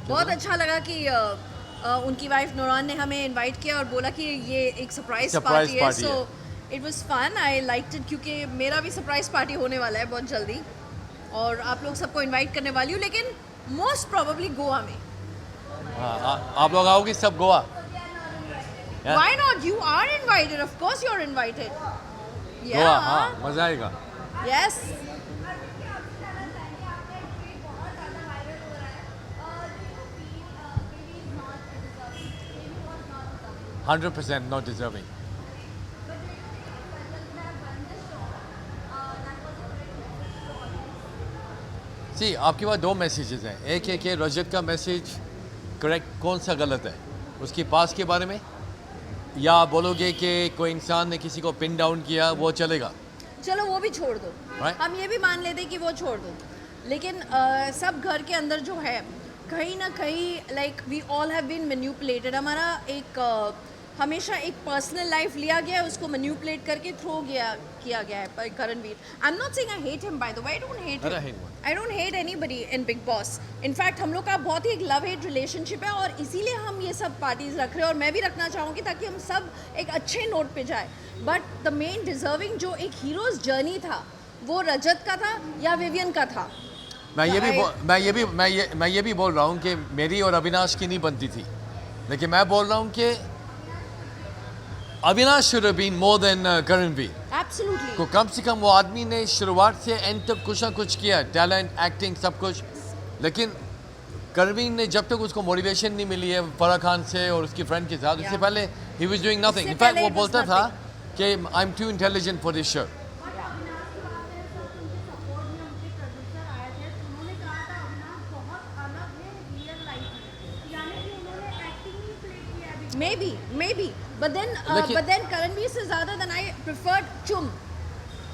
बहुत अच्छा लगा कि उनकी वाइफ नूरान ने हमें इनवाइट किया और बोला कि ये एक सरप्राइज पार्टी है, so it was fun. I liked it क्योंकि मेरा भी सरप्राइज पार्टी होने वाला है बहुत जल्दी और आप लोग सबको इनवाइट करने वाली हूँ, लेकिन मोस्ट प्रोबेबली गोवा में। हाँ आप लोग आओगे सब Goa? Why not? You are invited. Of course, you're invited. Yeah. Goa हाँ मजा आएगा। Yes. %100% not deserving. सी आपके पास 2 मैसेजेस हैं, एक है कि रजत का मैसेज करेक्ट कौन सा गलत है, उसके पास के बारे में, या आप बोलोगे कि कोई इंसान ने किसी को पिन डाउन किया वो चलेगा? चलो वो भी छोड़ दो, Right. हम ये भी मान लेते हैं कि वो छोड़ दो, लेकिन सब घर के अंदर जो है कहीं ना कहीं like we all have been manipulated. हमारा एक हमेशा एक पर्सनल लाइफ लिया गया है, उसको मैनिपुलेट करके किया गया है Karanveer. I am not saying I hate him, by the way I don't hate anybody in Bigg Boss. In fact हम लोग का बहुत ही एक लव हेट रिलेशनशिप है और इसीलिए हम ये सब पार्टीज रख रहे हैं और मैं भी रखना चाहूँगी ताकि हम सब एक अच्छे नोट पे जाए। बट द मेन डिजर्विंग जो एक हीरोज जर्नी था वो रजत का था या विवियन का था। मैं ये भी बोल रहा हूँ कि मेरी और अविनाश की नहीं बनती थी, लेकिन मैं बोल रहा हूँ कि Avinash should have been more than Karanvir. Absolutely. को कम से कम वो आदमी ने शुरुआत से एंड तक कुछ ना कुछ किया, टैलेंट, एक्टिंग, सब कुछ, लेकिन करणवीर ने जब तक उसको मोटिवेशन नहीं मिली है फराह खान से और उसकी फ्रेंड के साथ, उससे पहले he was doing nothing। In fact वो बोलता था कि I am too intelligent for this show. Maybe, but then Karanveer से ज़्यादा than I preferred चुम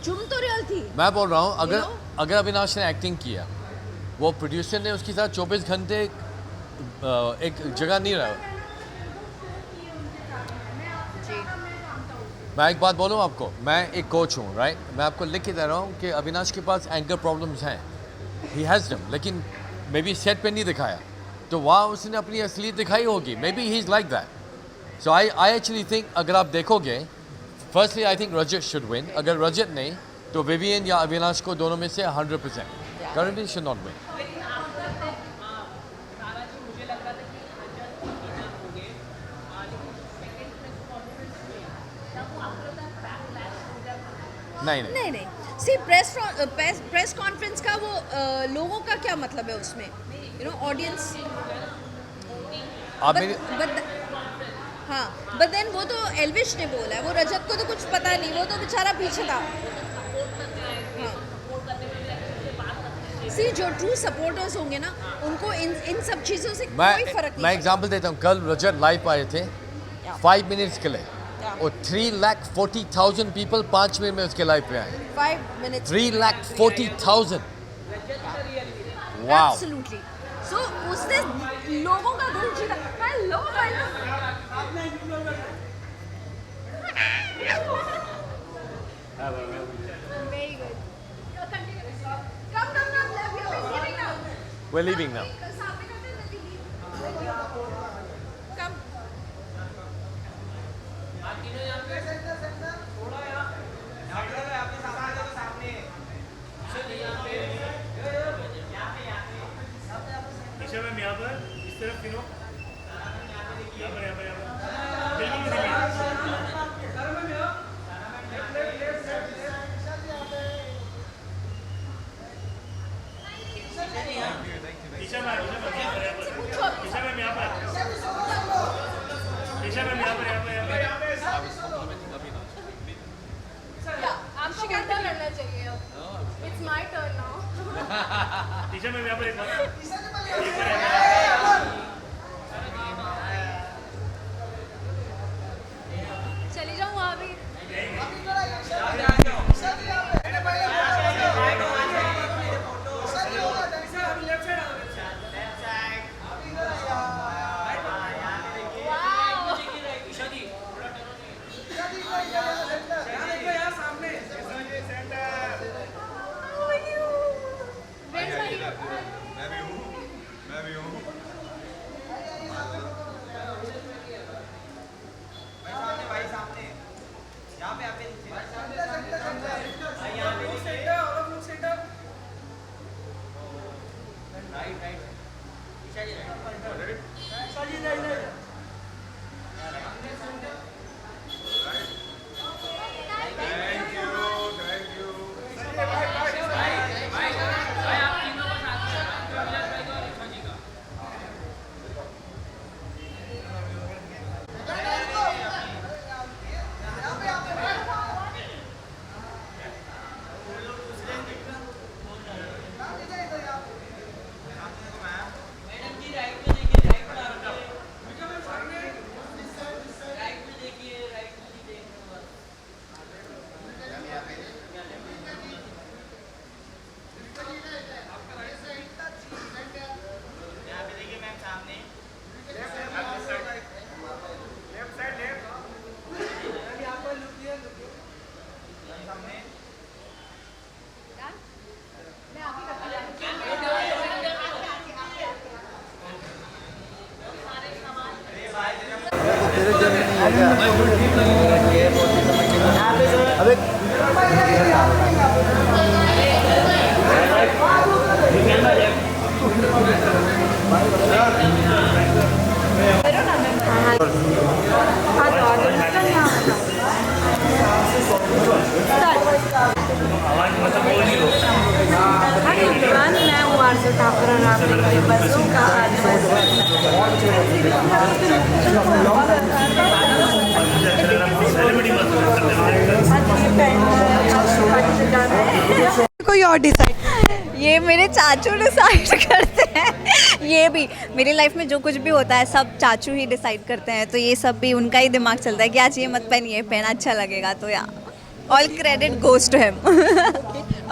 तो रियल थी। मैं बोल रहा हूँ अगर अविनाश ने एक्टिंग किया, वो प्रोड्यूसर ने उसके साथ 24 घंटे एक जगह नहीं रहा। मैं एक बात बोलूँ आपको, मैं एक कोच हूँ, राइट? मैं आपको लिख के दे रहा हूँ कि अविनाश के पास एंकर प्रॉब्लम्स हैं, ही हैज़ देम, लेकिन मे बी सेट पे नहीं दिखाया, तो वहाँ उसने अपनी असलियत दिखाई होगी। May be he is like that. So I actually think अगर आप देखोगे, firstly I think Rajat should win. अगर रजत नहीं तो विवियन या अविनाश को दोनों में से 100%। Karanveer should not win. नहीं सी प्रेस कॉन्फ्रेंस का वो लोगों का क्या मतलब है उसमें, यू नो ऑडियंस। हाँ बट देन वो तो एल्विश ने बोला है, वो रजत को तो कुछ पता नहीं, वो तो बेचारा पीछे था। सी जो ट्रू सपोर्टर्स होंगे ना, उनको इन सब चीज़ों से कोई फर्क नहीं। मैं एग्जांपल देता हूँ, कल रजत लाइव आए थे 5 मिनट्स के लिए, और 3,40,000 पीपल 5 मिनट में उसके लाइव पे आए। 5 मिनट्स 3,40,000। वाओ। एब्सोल्युटली। सो उसने लोगों का दिल जीता। Hello very good. We're leaving now. चली जाऊँ वहाँ भी। कोई और डिसाइड, ये मेरे चाचू डिसाइड करते हैं। ये भी मेरी लाइफ में जो कुछ भी होता है सब चाचू ही डिसाइड करते हैं, तो ये सब भी उनका ही दिमाग चलता है कि आज ये मत पहन, ये पहना अच्छा लगेगा, तो या all credit goes to him.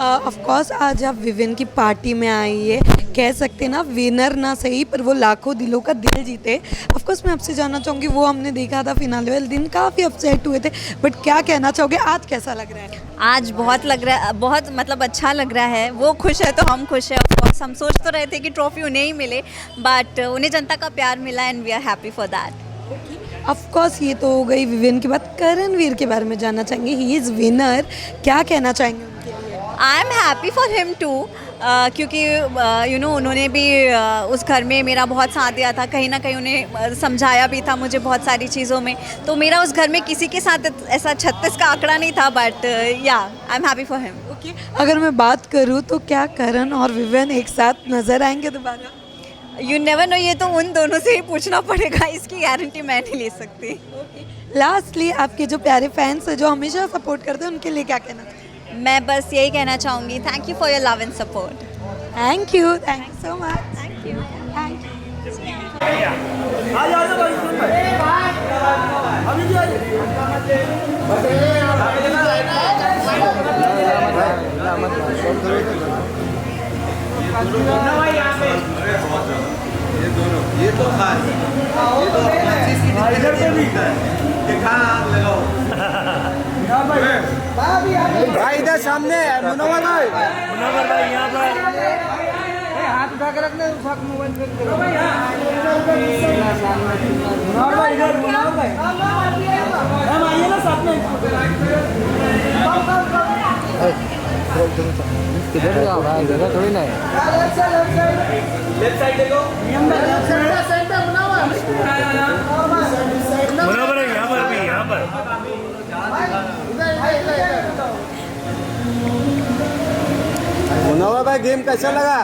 Of course आज आप विवियन की पार्टी में आई है, कह सकते हैं ना विनर ना सही पर वो लाखों दिलों का दिल जीते। ऑफ कोर्स मैं आपसे जानना चाहूँगी, वो हमने देखा था फिनाले वाले दिन काफ़ी अपसेट हुए थे, बट क्या कहना चाहोगे आज कैसा लग रहा है? आज बहुत लग रहा है, बहुत मतलब अच्छा लग रहा है। वो खुश है तो हम खुश हैं। ऑफ कोर्स हम सोच तो रहे थे कि ट्रॉफी उन्हें ही मिले, बट उन्हें जनता का प्यार मिला and we are happy for that. Of course ये तो हो गई विवियन की बात। करणवीर के बारे में जानना चाहेंगे, ही इज़ विनर, क्या कहना चाहेंगे उनके लिए? I am happy for him too, क्योंकि यू नो उन्होंने भी उस घर में मेरा बहुत साथ दिया था, कहीं ना कहीं उन्हें समझाया भी था मुझे बहुत सारी चीज़ों में। तो मेरा उस घर में किसी के साथ ऐसा 36 का आंकड़ा नहीं था, बट या आई am happy for him. Okay, अगर मैं बात करूँ तो क्या करण और विवियन एक साथ नजर आएंगे दोबारा? यू नेवर नो, ये तो उन दोनों से ही पूछना पड़ेगा, इसकी गारंटी मैं नहीं ले सकती। लास्टली आपके जो प्यारे फैंस हैं जो हमेशा सपोर्ट करते हैं, उनके लिए क्या कहना चाहिए? मैं बस यही कहना चाहूँगी, thank you for your love and support. Thank you so much. Thank you. ये तो खास ये तो इधर पे भी भाई इधर सामने मुनव्वर भाई यहाँ पर हाथ उठा के रखने मोबाइल पे मुनव्वर भाई इधर, मुनव्वर भाई हम आइए ना साथ में। किधर जाओ भाई, जगह थोड़ी ना है। लेफ्ट साइड देखो, मुनव्वर है यहाँ पर भी, यहाँ पर मुनव्वर भाई गेम कैसा लगा?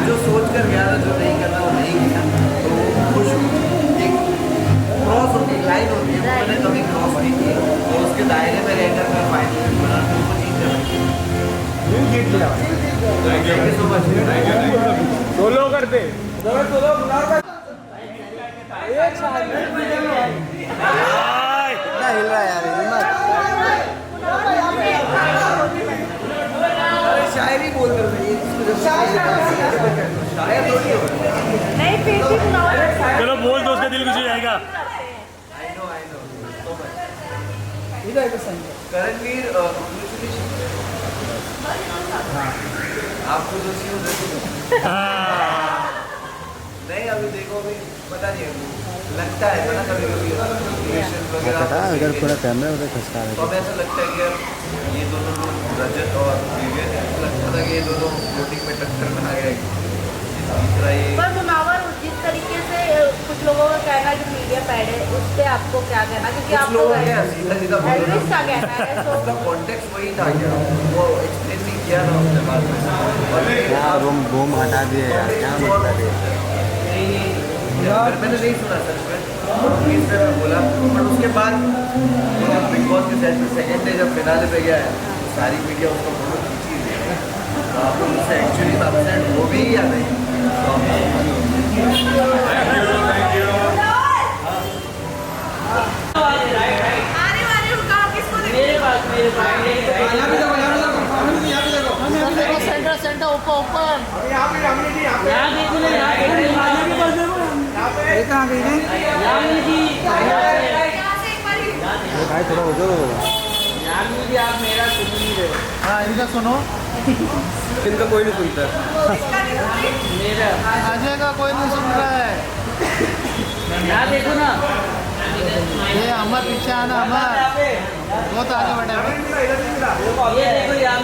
जो सोच कर गया था जो नहीं करना वो नहीं किया, तो खुश एक क्रॉस होती है, लाइन होती है, मैंने कभी क्रॉस नहीं की और उसके दायरे में रहकर मैं फाइनल में बना तो वो जीत गया। Thank you so much. Solo करते हिल रहा है यार, शायरी बोल कर चलो बोल दो, उसका दिल खुश हो जाएगा। करणवीर आपको जो सी नहीं, अभी देखो, अभी पता नहीं है, लगता है ना कभी कभी रिलेशन वगैरह अगर पूरा कैमरा उधर खसका है तो हमें ऐसा लगता है कि यार ये दोनों लोग रजत और विवियन, ऐसा लगता था कि ये दोनों वोटिंग में टक्कर में आ गए। तीसरा ये पर मुनावर जिस तरीके से कुछ लोगों का कहना है कि मीडिया पैड है, उस पर आपको क्या कहना? क्योंकि आप लोग हैं सीधा सीधा एल्विस का कहना है, तो उसका कॉन्टेक्स्ट वही था क्या, वो एक्सप्लेन नहीं किया ना उसने बाद में, और यार बूम हटा दिए यार, क्या मतलब है? मैंने नहीं सुना सर इसमें मैं बोला, बट उसके बाद बिग बॉस के सेट में सेकेंड डे जब फिनाले पे गया है, सारी मीडिया उसको बहुत खींची है, तो आप लोग उससे एक्चुअली अपसेट हो भी या नहीं? सेंटर ऊपर भाई थोड़ा हो जाओ। आप मेरा सुन नहीं रहे। हाँ इनका सुनो, इनका कोई नहीं सुनता मेरा अजय का कोई नहीं सुन रहा है। यहाँ देखो ना, ये अमर पीछे आना, अमर बहुत आगे बढ़ा। ये देखो यहाँ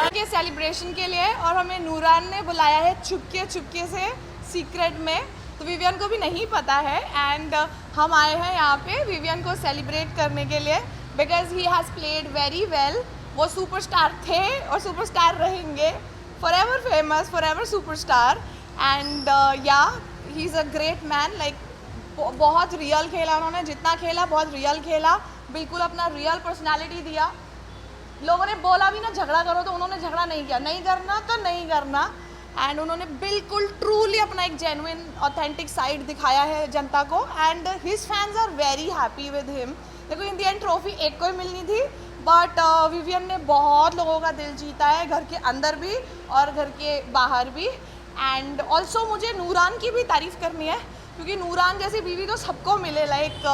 के सेलिब्रेशन के लिए, और हमें नूरान ने बुलाया है चुपके से सीक्रेट में, तो विवियन को भी नहीं पता है, एंड हम आए हैं यहाँ पे विवियन को सेलिब्रेट करने के लिए, because he has played very well. वो सुपरस्टार थे और सुपरस्टार रहेंगे, forever famous, forever superstar, and या he is a great man. Like बहुत रियल खेला उन्होंने, जितना खेला बहुत रियल खेला, बिल्कुल अपना रियल पर्सनालिटी दिया। लोगों ने बोला भी ना झगड़ा करो, तो उन्होंने झगड़ा नहीं किया, नहीं करना तो नहीं करना, एंड उन्होंने बिल्कुल ट्रूली अपना एक जेन्युइन ऑथेंटिक साइड दिखाया है जनता को, and his fans are very happy with him. देखो इन दी एंड ट्रॉफी एक को ही मिलनी थी, बट विवियन ने बहुत लोगों का दिल जीता है, घर के अंदर भी और घर के बाहर भी। एंड ऑल्सो मुझे नूरान की भी तारीफ़ करनी है, क्योंकि नूरान जैसी बीवी तो सबको मिले। लाइक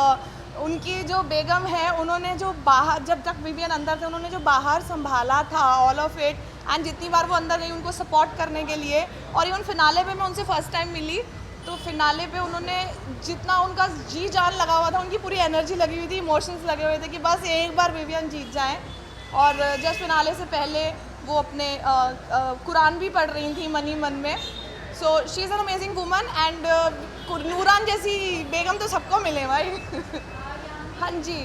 उनकी जो बेगम है, उन्होंने जो बाहर, जब तक विवियन अंदर थे, उन्होंने जो बाहर संभाला था ऑल ऑफ इट, एंड जितनी बार वो अंदर गई उनको सपोर्ट करने के लिए। और इवन फिनाले पे मैं उनसे फर्स्ट टाइम मिली, तो फिनाले पे उन्होंने जितना उनका जी जान लगा हुआ था, उनकी पूरी एनर्जी लगी हुई थी, इमोशंस लगे हुए थे कि बस एक बार विवियन जीत जाएं। और जस्ट फिनाले से पहले वो अपने कुरान भी पढ़ रही थी मन ही मन में। So she is an amazing woman, and Nooran जैसी बेगम तो सबको मिले भाई। हाँ जी,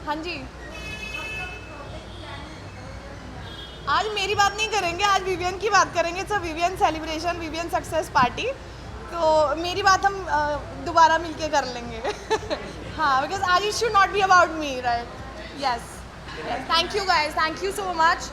हाँ जी। आज मेरी बात नहीं करेंगे, आज विवियन की बात करेंगे। It's a Vivian celebration, Vivian success party. तो मेरी बात हम दोबारा मिलके कर लेंगे। हाँ, बिकॉज आज it should not be about me, right? Yes, thank you guys, thank you so much.